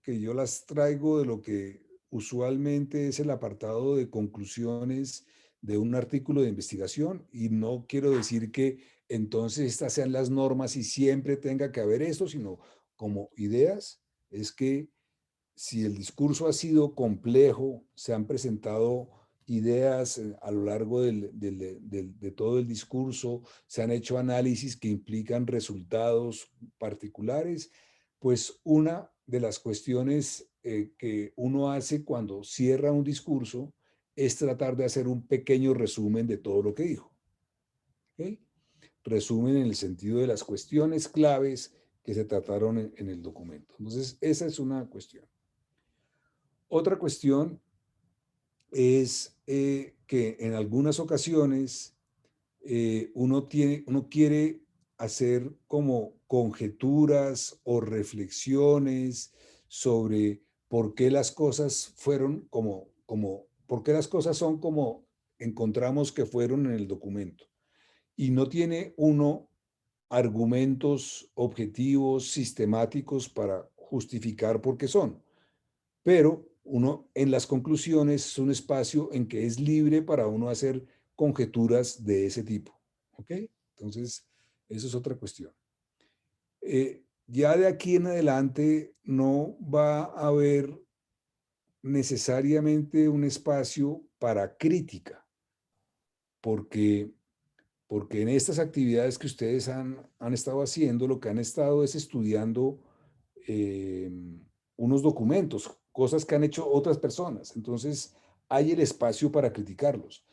que yo las traigo de lo que usualmente es el apartado de conclusiones de un artículo de investigación, y no quiero decir que entonces estas sean las normas y siempre tenga que haber esto, sino como ideas, es que si el discurso ha sido complejo, se han presentado ideas a lo largo de todo el discurso, se han hecho análisis que implican resultados particulares, pues una de las cuestiones que uno hace cuando cierra un discurso es tratar de hacer un pequeño resumen de todo lo que dijo. ¿Okay? Resumen en el sentido de las cuestiones claves que se trataron en el documento. Entonces, esa es una cuestión. Otra cuestión es que en algunas ocasiones uno quiere hacer como conjeturas o reflexiones sobre por qué las cosas fueron por qué las cosas son como encontramos que fueron en el documento. Y no tiene uno argumentos objetivos, sistemáticos para justificar por qué son. Pero uno en las conclusiones es un espacio en que es libre para uno hacer conjeturas de ese tipo. ¿Ok? Entonces, eso es otra cuestión. Ya de aquí en adelante no va a haber necesariamente un espacio para crítica, porque en estas actividades que ustedes han estado haciendo, lo que han estado es estudiando unos documentos, cosas que han hecho otras personas. Entonces, hay el espacio para criticarlos.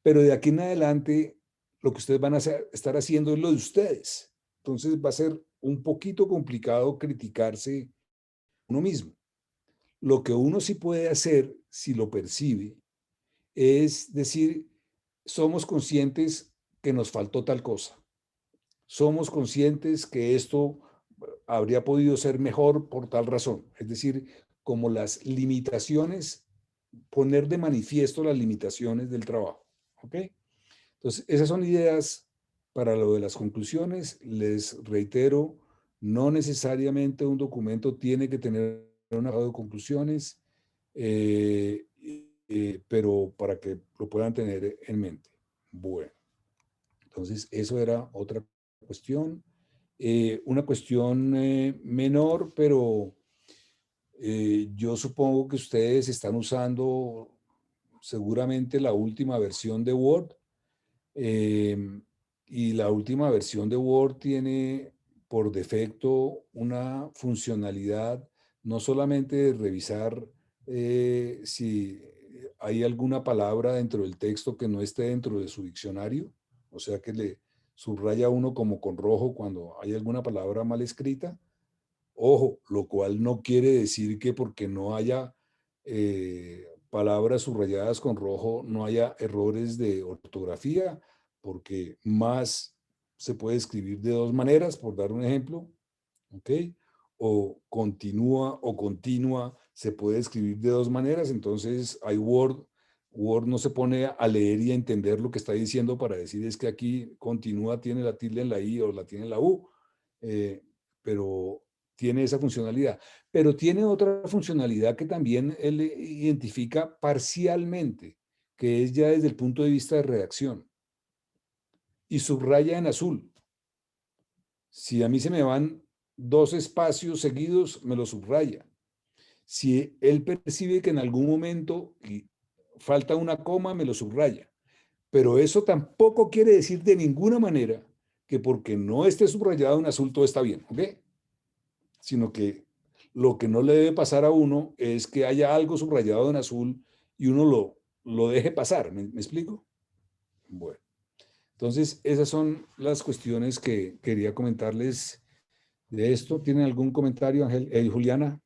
Pero de aquí en adelante, lo que ustedes van a estar haciendo es lo de ustedes. Entonces, va a ser un poquito complicado criticarse uno mismo. Lo que uno sí puede hacer, si lo percibe, es decir, somos conscientes que nos faltó tal cosa. Somos conscientes que esto habría podido ser mejor por tal razón. Es decir, como las limitaciones, poner de manifiesto las limitaciones del trabajo. ¿Ok? Entonces, esas son ideas para lo de las conclusiones. Les reitero, no necesariamente un documento tiene que tener un apartado de conclusiones, pero para que lo puedan tener en mente. Bueno, entonces eso era otra cuestión. Una cuestión menor, pero yo supongo que ustedes están usando seguramente la última versión de Word, y la última versión de Word tiene por defecto una funcionalidad no solamente de revisar si hay alguna palabra dentro del texto que no esté dentro de su diccionario, o sea que le subraya uno como con rojo cuando hay alguna palabra mal escrita. Ojo, lo cual no quiere decir que porque no haya palabras subrayadas con rojo no haya errores de ortografía, porque más se puede escribir de dos maneras, por dar un ejemplo, ¿ok? O continúa o continua se puede escribir de dos maneras, entonces hay Word no se pone a leer y a entender lo que está diciendo para decir es que aquí continúa tiene la tilde en la I o la tiene en la U, pero tiene esa funcionalidad. Pero tiene otra funcionalidad que también él identifica parcialmente, que es ya desde el punto de vista de redacción. Y subraya en azul. Si a mí se me van dos espacios seguidos, me lo subraya. Si él percibe que en algún momento falta una coma, me lo subraya. Pero eso tampoco quiere decir de ninguna manera que porque no esté subrayado en azul todo está bien, ¿ok? Sino que lo que no le debe pasar a uno es que haya algo subrayado en azul y uno lo deje pasar. ¿Me explico? Bueno, entonces esas son las cuestiones que quería comentarles de esto. ¿Tienen algún comentario, Ángel, Juliana?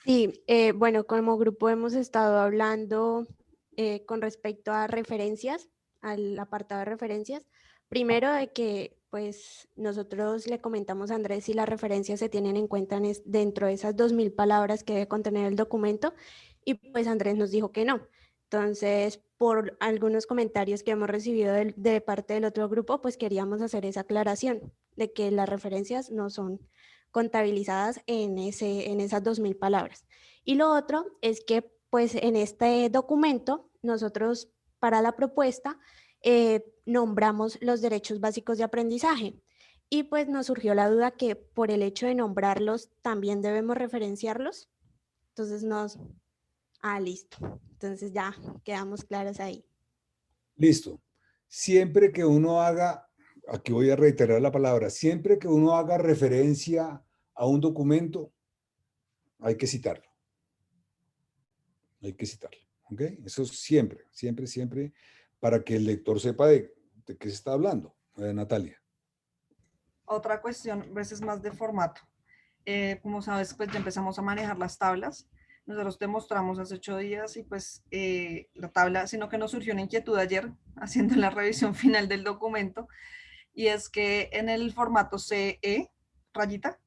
Sí, bueno, como grupo hemos estado hablando con respecto a referencias, al apartado de referencias. Primero de que pues nosotros le comentamos a Andrés si las referencias se tienen en cuenta dentro de esas 2000 palabras que debe contener el documento y pues Andrés nos dijo que no. Entonces, por algunos comentarios que hemos recibido de parte del otro grupo, pues queríamos hacer esa aclaración de que las referencias no son contabilizadas en esas 2000 palabras. Y lo otro es que pues en este documento nosotros para la propuesta nombramos los derechos básicos de aprendizaje y pues nos surgió la duda que por el hecho de nombrarlos también debemos referenciarlos. Entonces listo. Entonces ya quedamos claros ahí. Listo. Siempre que uno haga, aquí voy a reiterar la palabra, siempre que uno haga referencia a un documento, hay que citarlo. Hay que citarlo. ¿Ok? Eso siempre, siempre, siempre, para que el lector sepa de qué se está hablando. Natalia. Otra cuestión, a veces más de formato. Como sabes, pues ya empezamos a manejar las tablas. Nosotros te mostramos hace 8 días y pues la tabla, sino que nos surgió una inquietud ayer haciendo la revisión final del documento, y es que en el formato CE, rayita,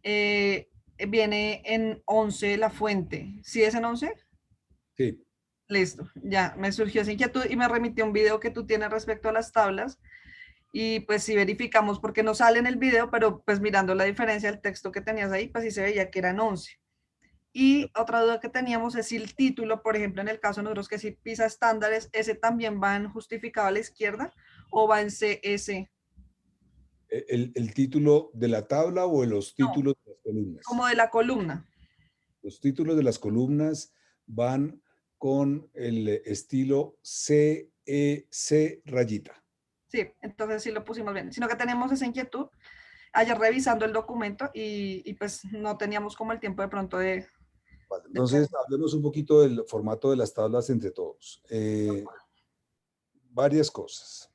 viene en 11 la fuente. ¿Sí es en 11? Sí. Listo, ya me surgió esa inquietud y me remitió un video que tú tienes respecto a las tablas. Y pues sí verificamos porque no sale en el video, pero pues mirando la diferencia del texto que tenías ahí, pues sí se veía que eran 11. Y otra duda que teníamos es si el título, por ejemplo, en el caso de nosotros que sí PISA estándares, ese también va en justificado a la izquierda o va en CS. ¿El título de la tabla o los títulos de las columnas? Como de la columna. Los títulos de las columnas van con el estilo CEC rayita. Sí, entonces sí lo pusimos bien. Sino que tenemos esa inquietud ayer revisando el documento y pues no teníamos como el tiempo de pronto de... Vale, entonces, hablemos un poquito del formato de las tablas entre todos. Varias cosas.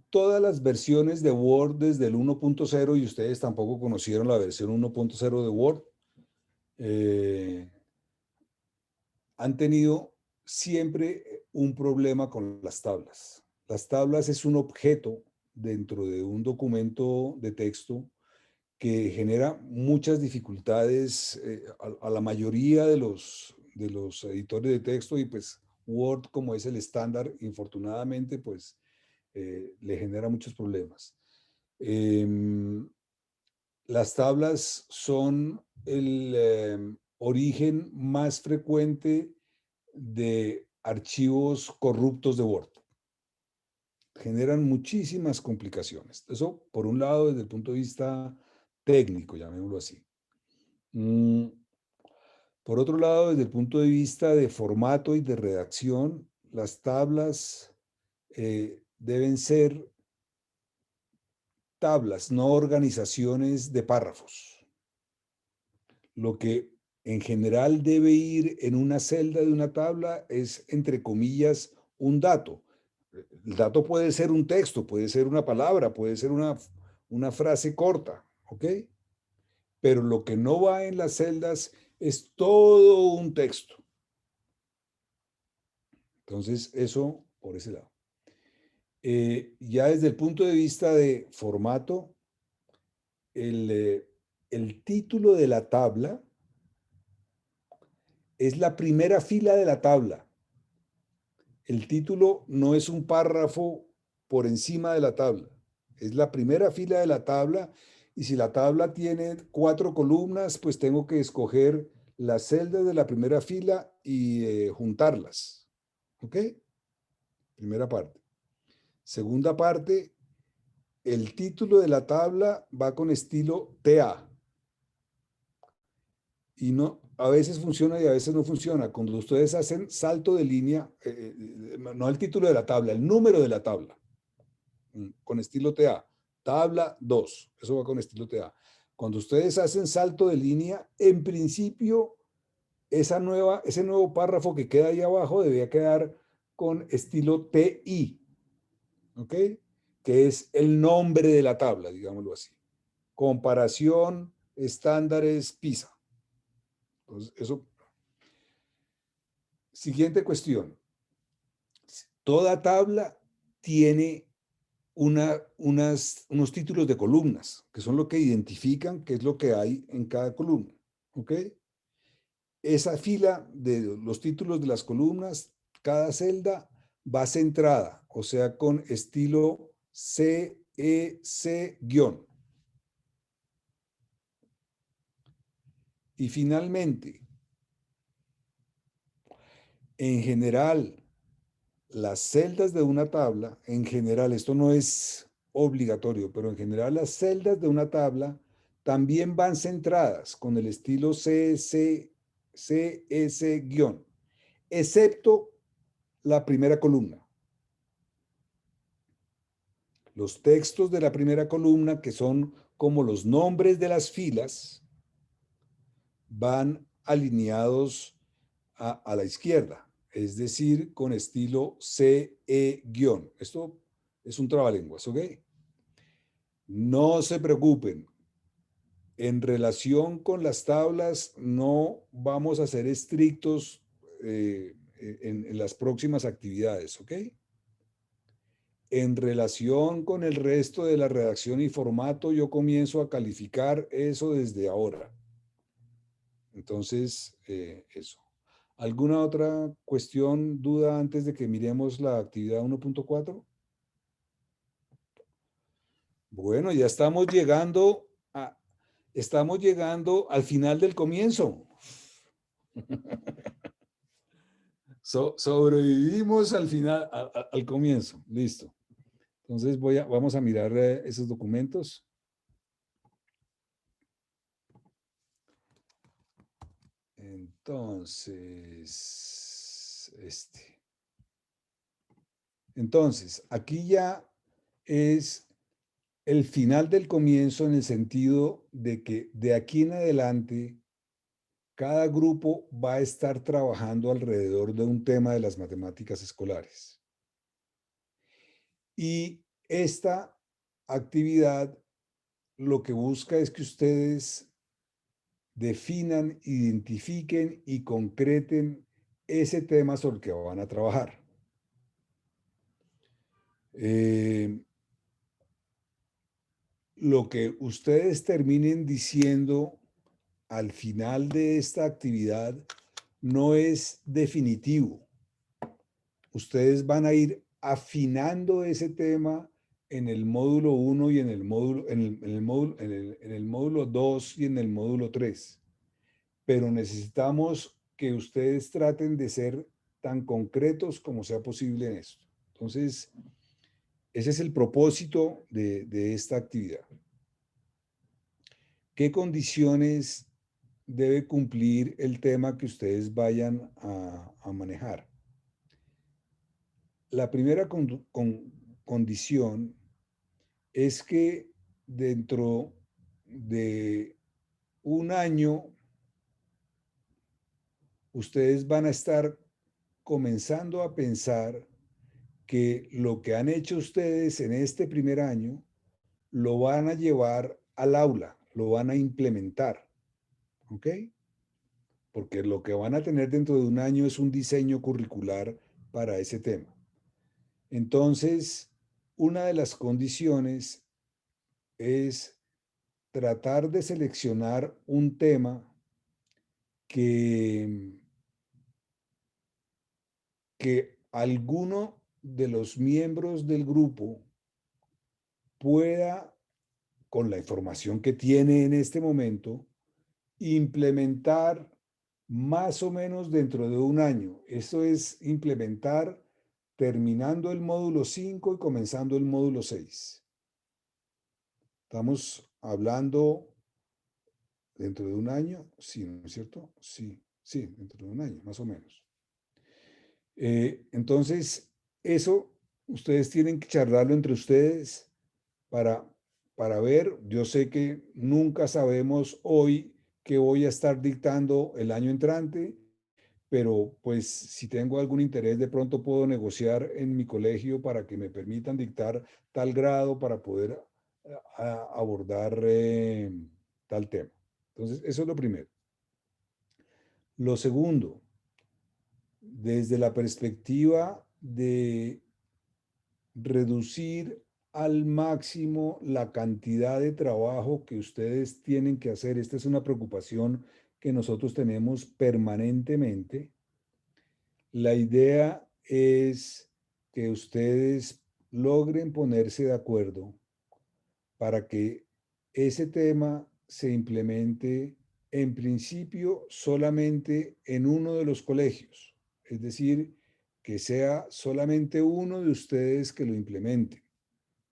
Todas las versiones de Word desde el 1.0, y ustedes tampoco conocieron la versión 1.0 de Word, han tenido siempre un problema con las tablas. Las tablas es un objeto dentro de un documento de texto que genera muchas dificultades a la mayoría de los editores de texto, y pues Word, como es el estándar, infortunadamente, pues le genera muchos problemas. Las tablas son el origen más frecuente de archivos corruptos de Word. Generan muchísimas complicaciones. Eso, por un lado, desde el punto de vista técnico, llamémoslo así. Por otro lado, desde el punto de vista de formato y de redacción, las tablas deben ser tablas, no organizaciones de párrafos. Lo que en general debe ir en una celda de una tabla es, entre comillas, un dato. El dato puede ser un texto, puede ser una palabra, puede ser una frase corta, ¿ok? Pero lo que no va en las celdas es todo un texto. Entonces, eso por ese lado. Ya desde el punto de vista de formato, el título de la tabla es la primera fila de la tabla. El título no es un párrafo por encima de la tabla. Es la primera fila de la tabla, y si la tabla tiene 4 columnas, pues tengo que escoger las celdas de la primera fila y juntarlas. ¿Ok? Primera parte. Segunda parte, el título de la tabla va con estilo TA. Y no, a veces funciona y a veces no funciona. Cuando ustedes hacen salto de línea, no el título de la tabla, el número de la tabla, con estilo TA, tabla 2, eso va con estilo TA. Cuando ustedes hacen salto de línea, en principio, ese nuevo párrafo que queda ahí abajo debería quedar con estilo TI, ¿ok? Que es el nombre de la tabla, digámoslo así. Comparación, estándares, PISA. Entonces, eso. Siguiente cuestión. Toda tabla tiene unos títulos de columnas, que son lo que identifican qué es lo que hay en cada columna. ¿Ok? Esa fila de los títulos de las columnas, cada celda va centrada, o sea, con estilo CEC-. Y finalmente, en general, las celdas de una tabla, en general, esto no es obligatorio, pero en general las celdas de una tabla también van centradas con el estilo CEC-, excepto la primera columna. Los textos de la primera columna, que son como los nombres de las filas, van alineados a la izquierda, es decir, con estilo CE-. Esto es un trabalenguas, ¿ok? No se preocupen. En relación con las tablas, no vamos a ser estrictos en las próximas actividades, ¿ok? En relación con el resto de la redacción y formato, yo comienzo a calificar eso desde ahora. Entonces, eso. ¿Alguna otra cuestión, duda antes de que miremos la actividad 1.4? Bueno, ya estamos llegando al final del comienzo. Sobrevivimos al final, al comienzo. Listo. Entonces vamos a mirar esos documentos. Entonces, aquí ya es el final del comienzo en el sentido de que de aquí en adelante cada grupo va a estar trabajando alrededor de un tema de las matemáticas escolares. Y esta actividad lo que busca es que ustedes definan, identifiquen y concreten ese tema sobre el que van a trabajar. Lo que ustedes terminen diciendo al final de esta actividad no es definitivo. Ustedes van a ir afinando ese tema en el módulo 1 y en el módulo, en el módulo 2 y en el módulo 3. Pero necesitamos que ustedes traten de ser tan concretos como sea posible en esto. Entonces, ese es el propósito de esta actividad. ¿Qué condiciones debe cumplir el tema que ustedes vayan a manejar? La primera condición es que dentro de un año ustedes van a estar comenzando a pensar que lo que han hecho ustedes en este primer año lo van a llevar al aula, lo van a implementar, ¿ok? Porque lo que van a tener dentro de un año es un diseño curricular para ese tema. Entonces, una de las condiciones es tratar de seleccionar un tema que alguno de los miembros del grupo pueda, con la información que tiene en este momento, implementar más o menos dentro de un año. Eso es implementar terminando el módulo 5 y comenzando el módulo 6. Estamos hablando dentro de un año, sí, ¿no es cierto? Sí, sí, dentro de un año, más o menos. Entonces, eso ustedes tienen que charlarlo entre ustedes para, para ver. Yo sé que nunca sabemos hoy qué voy a estar dictando el año entrante, pero pues si tengo algún interés, de pronto puedo negociar en mi colegio para que me permitan dictar tal grado para poder abordar tal tema. Entonces, eso es lo primero. Lo segundo, desde la perspectiva de reducir al máximo la cantidad de trabajo que ustedes tienen que hacer. Esta es una preocupación que nosotros tenemos permanentemente. La idea es que ustedes logren ponerse de acuerdo para que ese tema se implemente en principio solamente en uno de los colegios, es decir, que sea solamente uno de ustedes que lo implemente.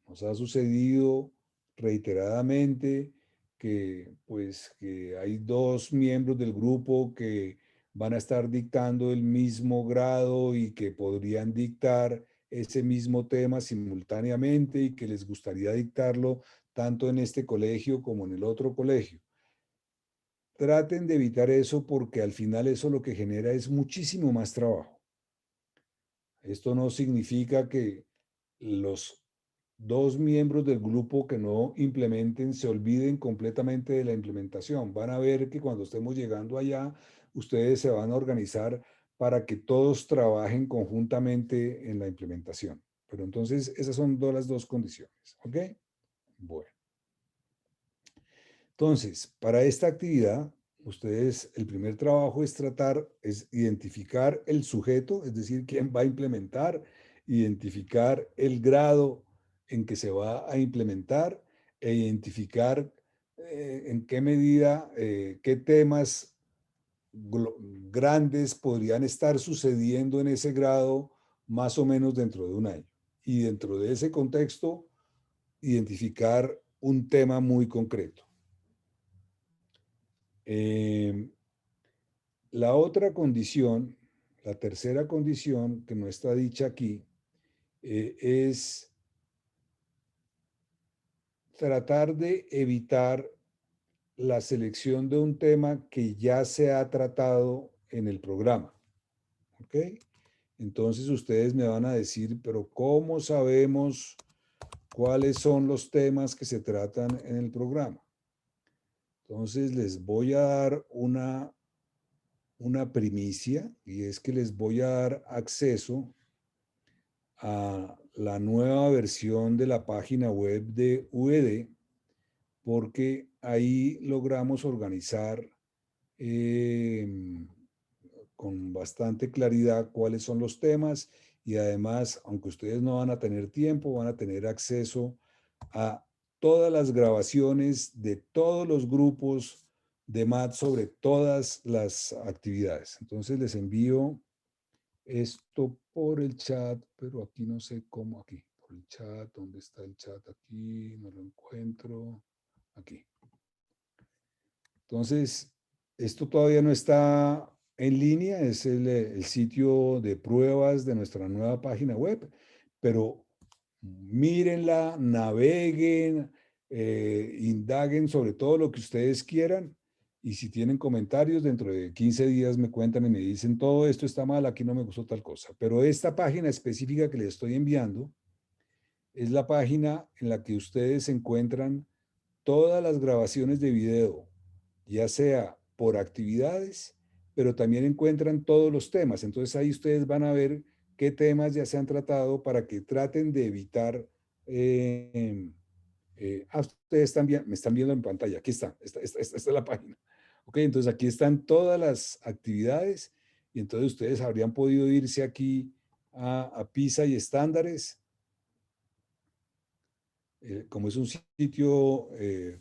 Nos ha sucedido reiteradamente que, pues, que hay dos miembros del grupo que van a estar dictando el mismo grado y que podrían dictar ese mismo tema simultáneamente y que les gustaría dictarlo tanto en este colegio como en el otro colegio. Traten de evitar eso porque al final eso lo que genera es muchísimo más trabajo. Esto no significa que los dos miembros del grupo que no implementen se olviden completamente de la implementación. Van a ver que cuando estemos llegando allá, ustedes se van a organizar para que todos trabajen conjuntamente en la implementación. Pero entonces esas son las dos condiciones. ¿Ok? Bueno. Entonces, para esta actividad, ustedes, el primer trabajo es identificar el sujeto, es decir, quién va a implementar, identificar el grado en que se va a implementar e identificar en qué medida, qué temas grandes podrían estar sucediendo en ese grado más o menos dentro de un año. Y dentro de ese contexto, identificar un tema muy concreto. La otra condición, la tercera condición que no está dicha aquí, es tratar de evitar la selección de un tema que ya se ha tratado en el programa. ¿Ok? Entonces ustedes me van a decir, pero ¿cómo sabemos cuáles son los temas que se tratan en el programa? Entonces les voy a dar una primicia y es que les voy a dar acceso a la nueva versión de la página web de UED porque ahí logramos organizar con bastante claridad cuáles son los temas y además, aunque ustedes no van a tener tiempo, van a tener acceso a todas las grabaciones de todos los grupos de MAT sobre todas las actividades. Entonces les envío esto por el chat, pero aquí no sé cómo, aquí, por el chat, ¿dónde está el chat? Aquí, no lo encuentro, aquí. Entonces, esto todavía no está en línea, es el sitio de pruebas de nuestra nueva página web, pero mírenla, naveguen, indaguen sobre todo lo que ustedes quieran y si tienen comentarios, dentro de 15 días me cuentan y me dicen todo esto está mal, aquí no me gustó tal cosa. Pero esta página específica que les estoy enviando es la página en la que ustedes encuentran todas las grabaciones de video, ya sea por actividades, pero también encuentran todos los temas. Entonces ahí ustedes van a ver qué temas ya se han tratado para que traten de evitar. Ustedes me están viendo en pantalla. Aquí está, esta es la página. Ok, entonces aquí están todas las actividades y entonces ustedes habrían podido irse aquí a PISA y estándares. Como es un sitio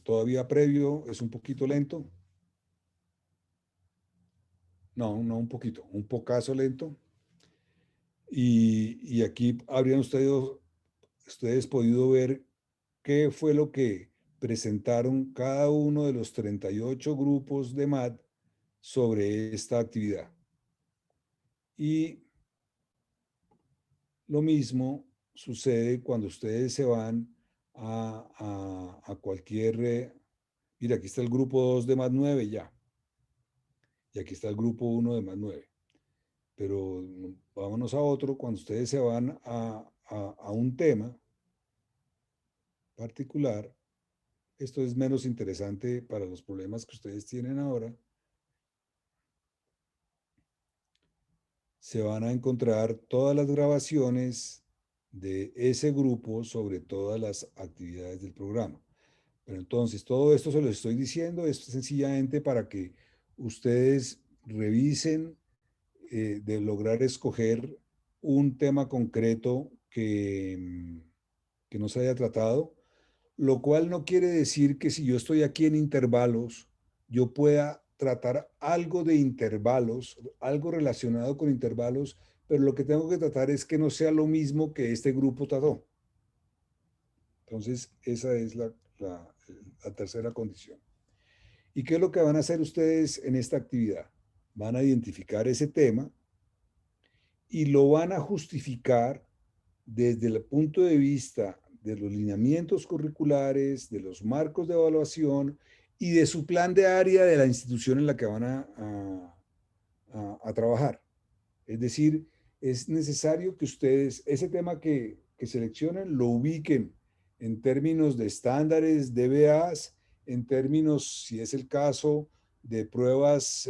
todavía previo, es un poquito lento. No, un poquito, un pocazo lento. Y aquí habrían ustedes podido ver qué fue lo que presentaron cada uno de los 38 grupos de MAT sobre esta actividad. Y lo mismo sucede cuando ustedes se van a cualquier... mira, aquí está el grupo 2 de más 9 ya. Y aquí está el grupo 1 de más 9. Pero vámonos a otro. Cuando ustedes se van a un tema particular, esto es menos interesante para los problemas que ustedes tienen ahora. Se van a encontrar todas las grabaciones de ese grupo sobre todas las actividades del programa. Pero entonces, todo esto se lo estoy diciendo, es sencillamente para que ustedes revisen de lograr escoger un tema concreto que no se haya tratado, lo cual no quiere decir que si yo estoy aquí en intervalos, yo pueda tratar algo de intervalos, algo relacionado con intervalos, pero lo que tengo que tratar es que no sea lo mismo que este grupo trató. Entonces, esa es la tercera condición. ¿Y qué es lo que van a hacer ustedes en esta actividad? Van a identificar ese tema y lo van a justificar desde el punto de vista de los lineamientos curriculares, de los marcos de evaluación y de su plan de área de la institución en la que van a trabajar. Es decir, es necesario que ustedes, ese tema que seleccionen, lo ubiquen en términos de estándares, DBAs, en términos, si es el caso, de pruebas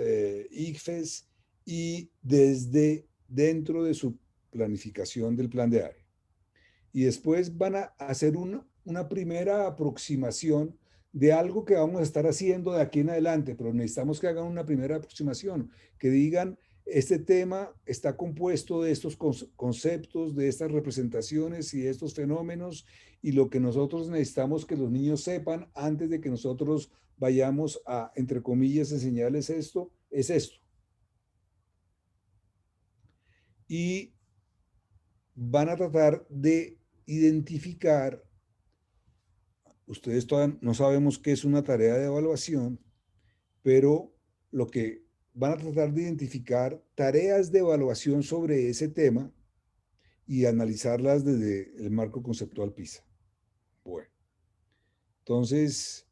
ICFES y desde dentro de su planificación del plan de área. Y después van a hacer una primera aproximación de algo que vamos a estar haciendo de aquí en adelante, pero necesitamos que hagan una primera aproximación, que digan, este tema está compuesto de estos conceptos, de estas representaciones y de estos fenómenos, y lo que nosotros necesitamos que los niños sepan antes de que nosotros vayamos a, entre comillas, enseñarles esto, es esto. Y van a tratar de identificar, ustedes todavía no sabemos qué es una tarea de evaluación, pero lo que van a tratar de identificar tareas de evaluación sobre ese tema y analizarlas desde el marco conceptual PISA. Bueno, entonces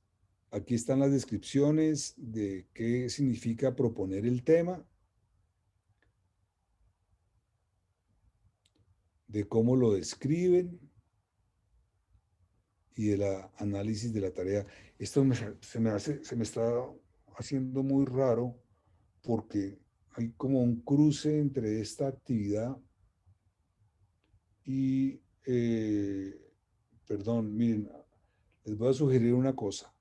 aquí están las descripciones de qué significa proponer el tema, de cómo lo describen y del análisis de la tarea. Esto se me está haciendo muy raro porque hay como un cruce entre esta actividad y, perdón, miren, les voy a sugerir una cosa.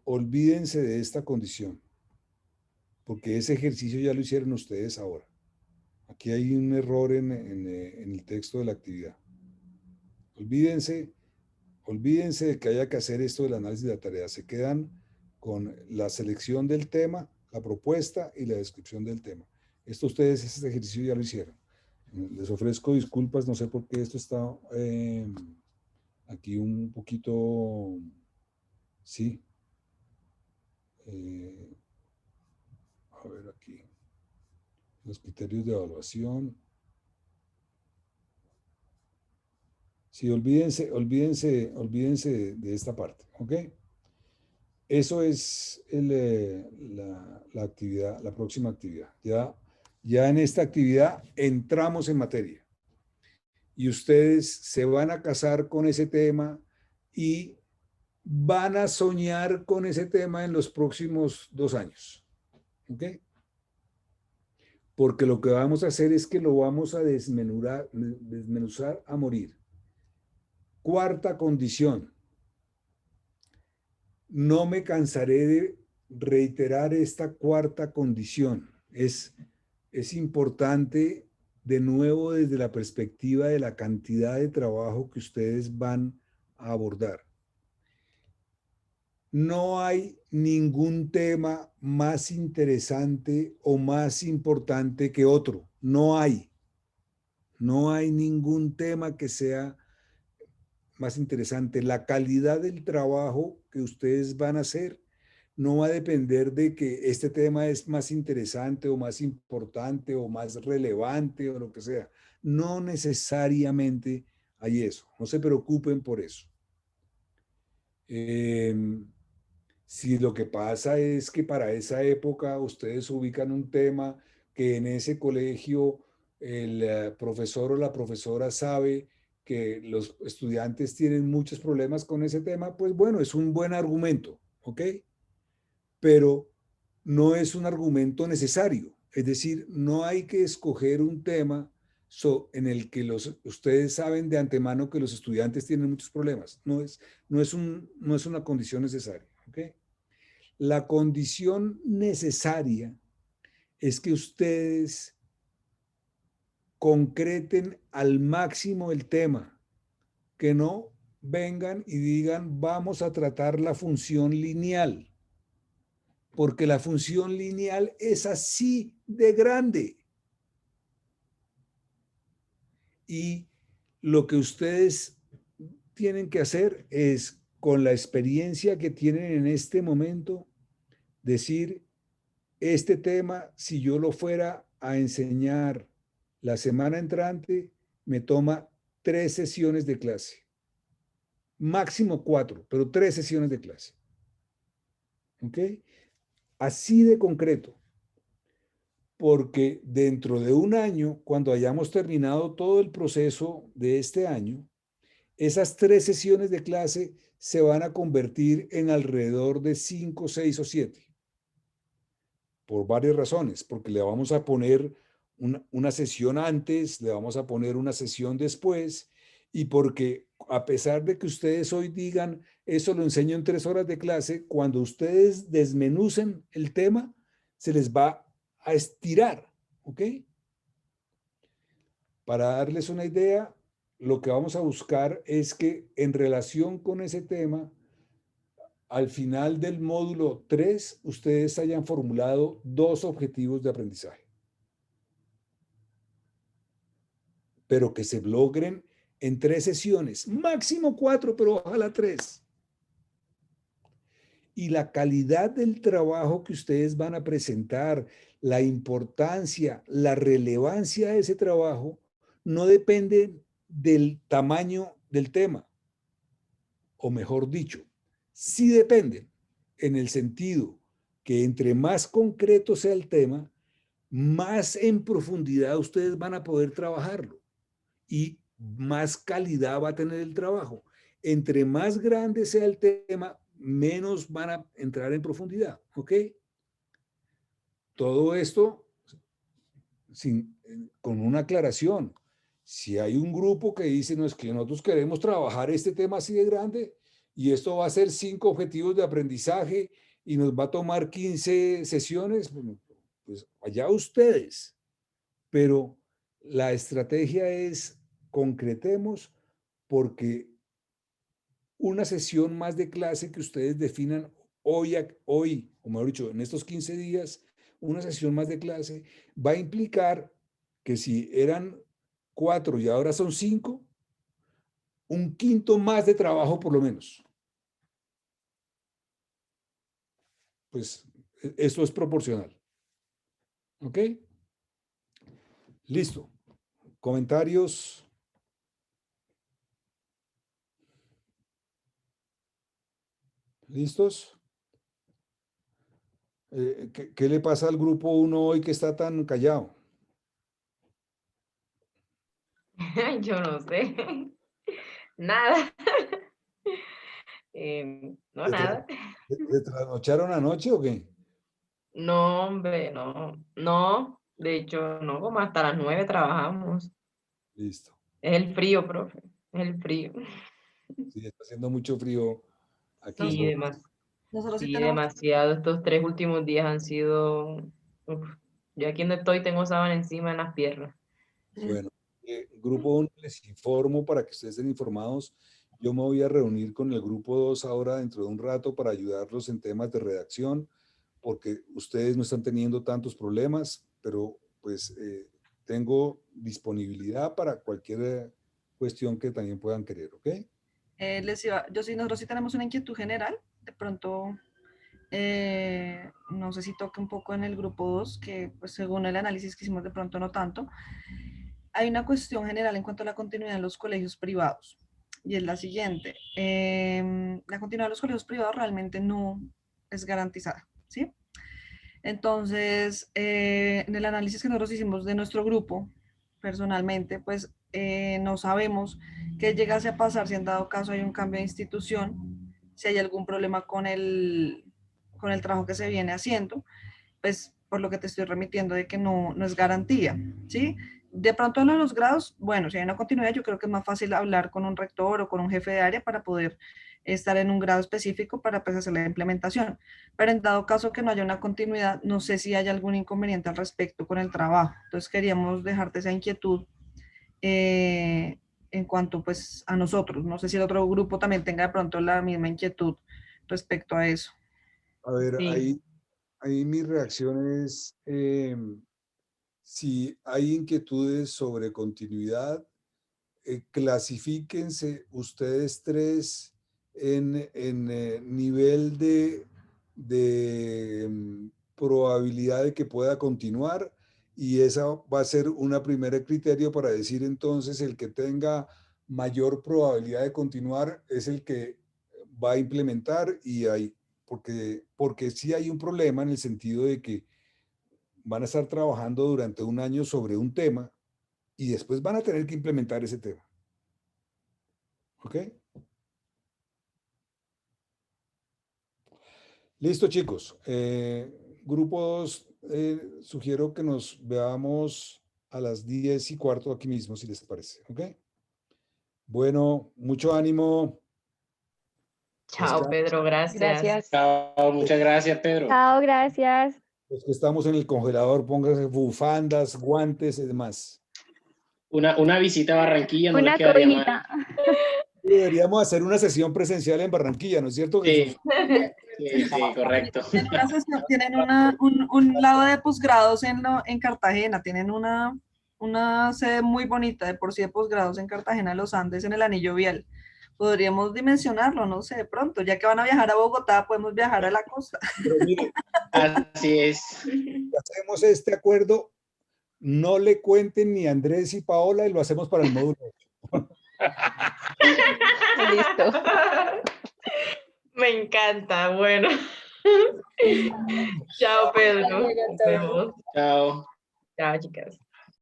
Olvídense de esta condición, porque ese ejercicio ya lo hicieron ustedes ahora. Aquí hay un error en el texto de la actividad. Olvídense de que haya que hacer esto del análisis de la tarea. Se quedan con la selección del tema, la propuesta y la descripción del tema. Esto ustedes, este ejercicio ya lo hicieron. Les ofrezco disculpas, no sé por qué esto está aquí un poquito, sí. A ver aquí. Los criterios de evaluación. Sí, olvídense de esta parte, ¿ok? Eso es la actividad, la próxima actividad. Ya en esta actividad entramos en materia. Y ustedes se van a casar con ese tema y van a soñar con ese tema en los próximos 2 años, ¿ok? Porque lo que vamos a hacer es que lo vamos a desmenuzar a morir. Cuarta condición. No me cansaré de reiterar esta cuarta condición. Es importante, de nuevo, desde la perspectiva de la cantidad de trabajo que ustedes van a abordar. No hay ningún tema más interesante o más importante que otro. No hay. No hay ningún tema que sea más interesante. La calidad del trabajo que ustedes van a hacer no va a depender de que este tema es más interesante o más importante o más relevante o lo que sea. No necesariamente hay eso. No se preocupen por eso. Si lo que pasa es que para esa época ustedes ubican un tema que en ese colegio el profesor o la profesora sabe que los estudiantes tienen muchos problemas con ese tema, pues bueno, es un buen argumento, ¿ok? Pero no es un argumento necesario. Es decir, no hay que escoger un tema en el que ustedes saben de antemano que los estudiantes tienen muchos problemas. No es una condición necesaria, ¿ok? La condición necesaria es que ustedes concreten al máximo el tema, que no vengan y digan vamos a tratar la función lineal, porque la función lineal es así de grande. Y lo que ustedes tienen que hacer es, con la experiencia que tienen en este momento, decir, este tema, si yo lo fuera a enseñar la semana entrante, me toma 3 sesiones de clase. Máximo 4, pero 3 sesiones de clase. ¿Ok? Así de concreto. Porque dentro de un año, cuando hayamos terminado todo el proceso de este año, esas 3 sesiones de clase se van a convertir en alrededor de 5, 6 o 7. Por varias razones, porque le vamos a poner una sesión antes, le vamos a poner una sesión después, y porque a pesar de que ustedes hoy digan, eso lo enseño en 3 horas de clase, cuando ustedes desmenucen el tema, se les va a estirar, ¿ok? Para darles una idea, lo que vamos a buscar es que en relación con ese tema, al final del módulo 3, ustedes hayan formulado 2 objetivos de aprendizaje, pero que se logren en 3 sesiones, máximo 4, pero ojalá 3. Y la calidad del trabajo que ustedes van a presentar, la importancia, la relevancia de ese trabajo, no depende del tamaño del tema, o mejor dicho, sí dependen, en el sentido que entre más concreto sea el tema, más en profundidad ustedes van a poder trabajarlo y más calidad va a tener el trabajo. Entre más grande sea el tema, menos van a entrar en profundidad, ¿ok? Todo esto con una aclaración. Si hay un grupo que dice, no, es que nosotros queremos trabajar este tema así de grande y esto va a ser 5 objetivos de aprendizaje y nos va a tomar 15 sesiones, pues allá ustedes. Pero la estrategia es concretemos, porque una sesión más de clase que ustedes definan hoy, o mejor dicho, en estos 15 días, una sesión más de clase va a implicar que si eran 4 y ahora son 5, un quinto más de trabajo por lo menos. Pues esto es proporcional. ¿Ok? Listo. ¿Comentarios? ¿Listos? ¿Qué le pasa al grupo 1 hoy que está tan callado? Yo no sé. Nada. No, nada. ¿Se trasnocharon anoche o qué? No, hombre, no. De hecho, no, como hasta las 9 trabajamos. Listo. Es el frío, profe. Es el frío. Sí, está haciendo mucho frío aquí. Sí, Nosotros sí sí, tenemos. demasiado. Estos 3 últimos días han sido. Uf. Yo aquí donde estoy tengo sábana encima en las piernas. Bueno, grupo 1 les informo para que ustedes estén informados. Yo me voy a reunir con el grupo 2 ahora dentro de un rato para ayudarlos en temas de redacción, porque ustedes no están teniendo tantos problemas, pero pues tengo disponibilidad para cualquier cuestión que también puedan querer, ¿ok? nosotros sí tenemos una inquietud general, de pronto, no sé si toque un poco en el grupo 2, que pues según el análisis que hicimos de pronto no tanto. Hay una cuestión general en cuanto a la continuidad en los colegios privados, y es la siguiente. La continuidad de los colegios privados realmente no es garantizada, ¿sí? Entonces, en el análisis que nosotros hicimos de nuestro grupo, personalmente, pues no sabemos qué llegase a pasar si en dado caso hay un cambio de institución, si hay algún problema con el trabajo que se viene haciendo, pues por lo que te estoy remitiendo de que no es garantía, ¿sí? De pronto en los grados, bueno, si hay una continuidad, yo creo que es más fácil hablar con un rector o con un jefe de área para poder estar en un grado específico para pues, hacer la implementación. Pero en dado caso que no haya una continuidad, no sé si hay algún inconveniente al respecto con el trabajo. Entonces queríamos dejarte esa inquietud en cuanto pues a nosotros. No sé si el otro grupo también tenga de pronto la misma inquietud respecto a eso. A ver, Sí. ahí mi reacción es, si hay inquietudes sobre continuidad, clasifíquense ustedes tres en nivel de probabilidad de que pueda continuar, y esa va a ser una primera criterio para decir entonces el que tenga mayor probabilidad de continuar es el que va a implementar, y hay, porque sí hay un problema en el sentido de que van a estar trabajando durante un año sobre un tema y después van a tener que implementar ese tema. ¿Ok? Listo, chicos. Grupo 2, sugiero que nos veamos a las 10:15 aquí mismo, si les parece. ¿Ok? Bueno, mucho ánimo. Chao, Pedro, gracias. Gracias. Chao, muchas gracias, Pedro. Chao, gracias. Los que estamos en el congelador, pónganse bufandas, guantes y demás. Una visita a Barranquilla no Una les quedaría mal. cobijita. Deberíamos hacer una sesión presencial en Barranquilla, ¿no es cierto, Jesús? Sí, correcto. Tienen un lado de posgrados en Cartagena, tienen una sede muy bonita de por sí de posgrados en Cartagena de los Andes, en el Anillo Vial. Podríamos dimensionarlo, no sé, de pronto, ya que van a viajar a Bogotá, podemos viajar a la costa. Pero mire, Así es. hacemos este acuerdo, no le cuenten ni a Andrés y Paola, y lo hacemos para el módulo 8. Listo. Me encanta, bueno. Chao, Pedro. Nos vemos. Chao. Chao, chicas.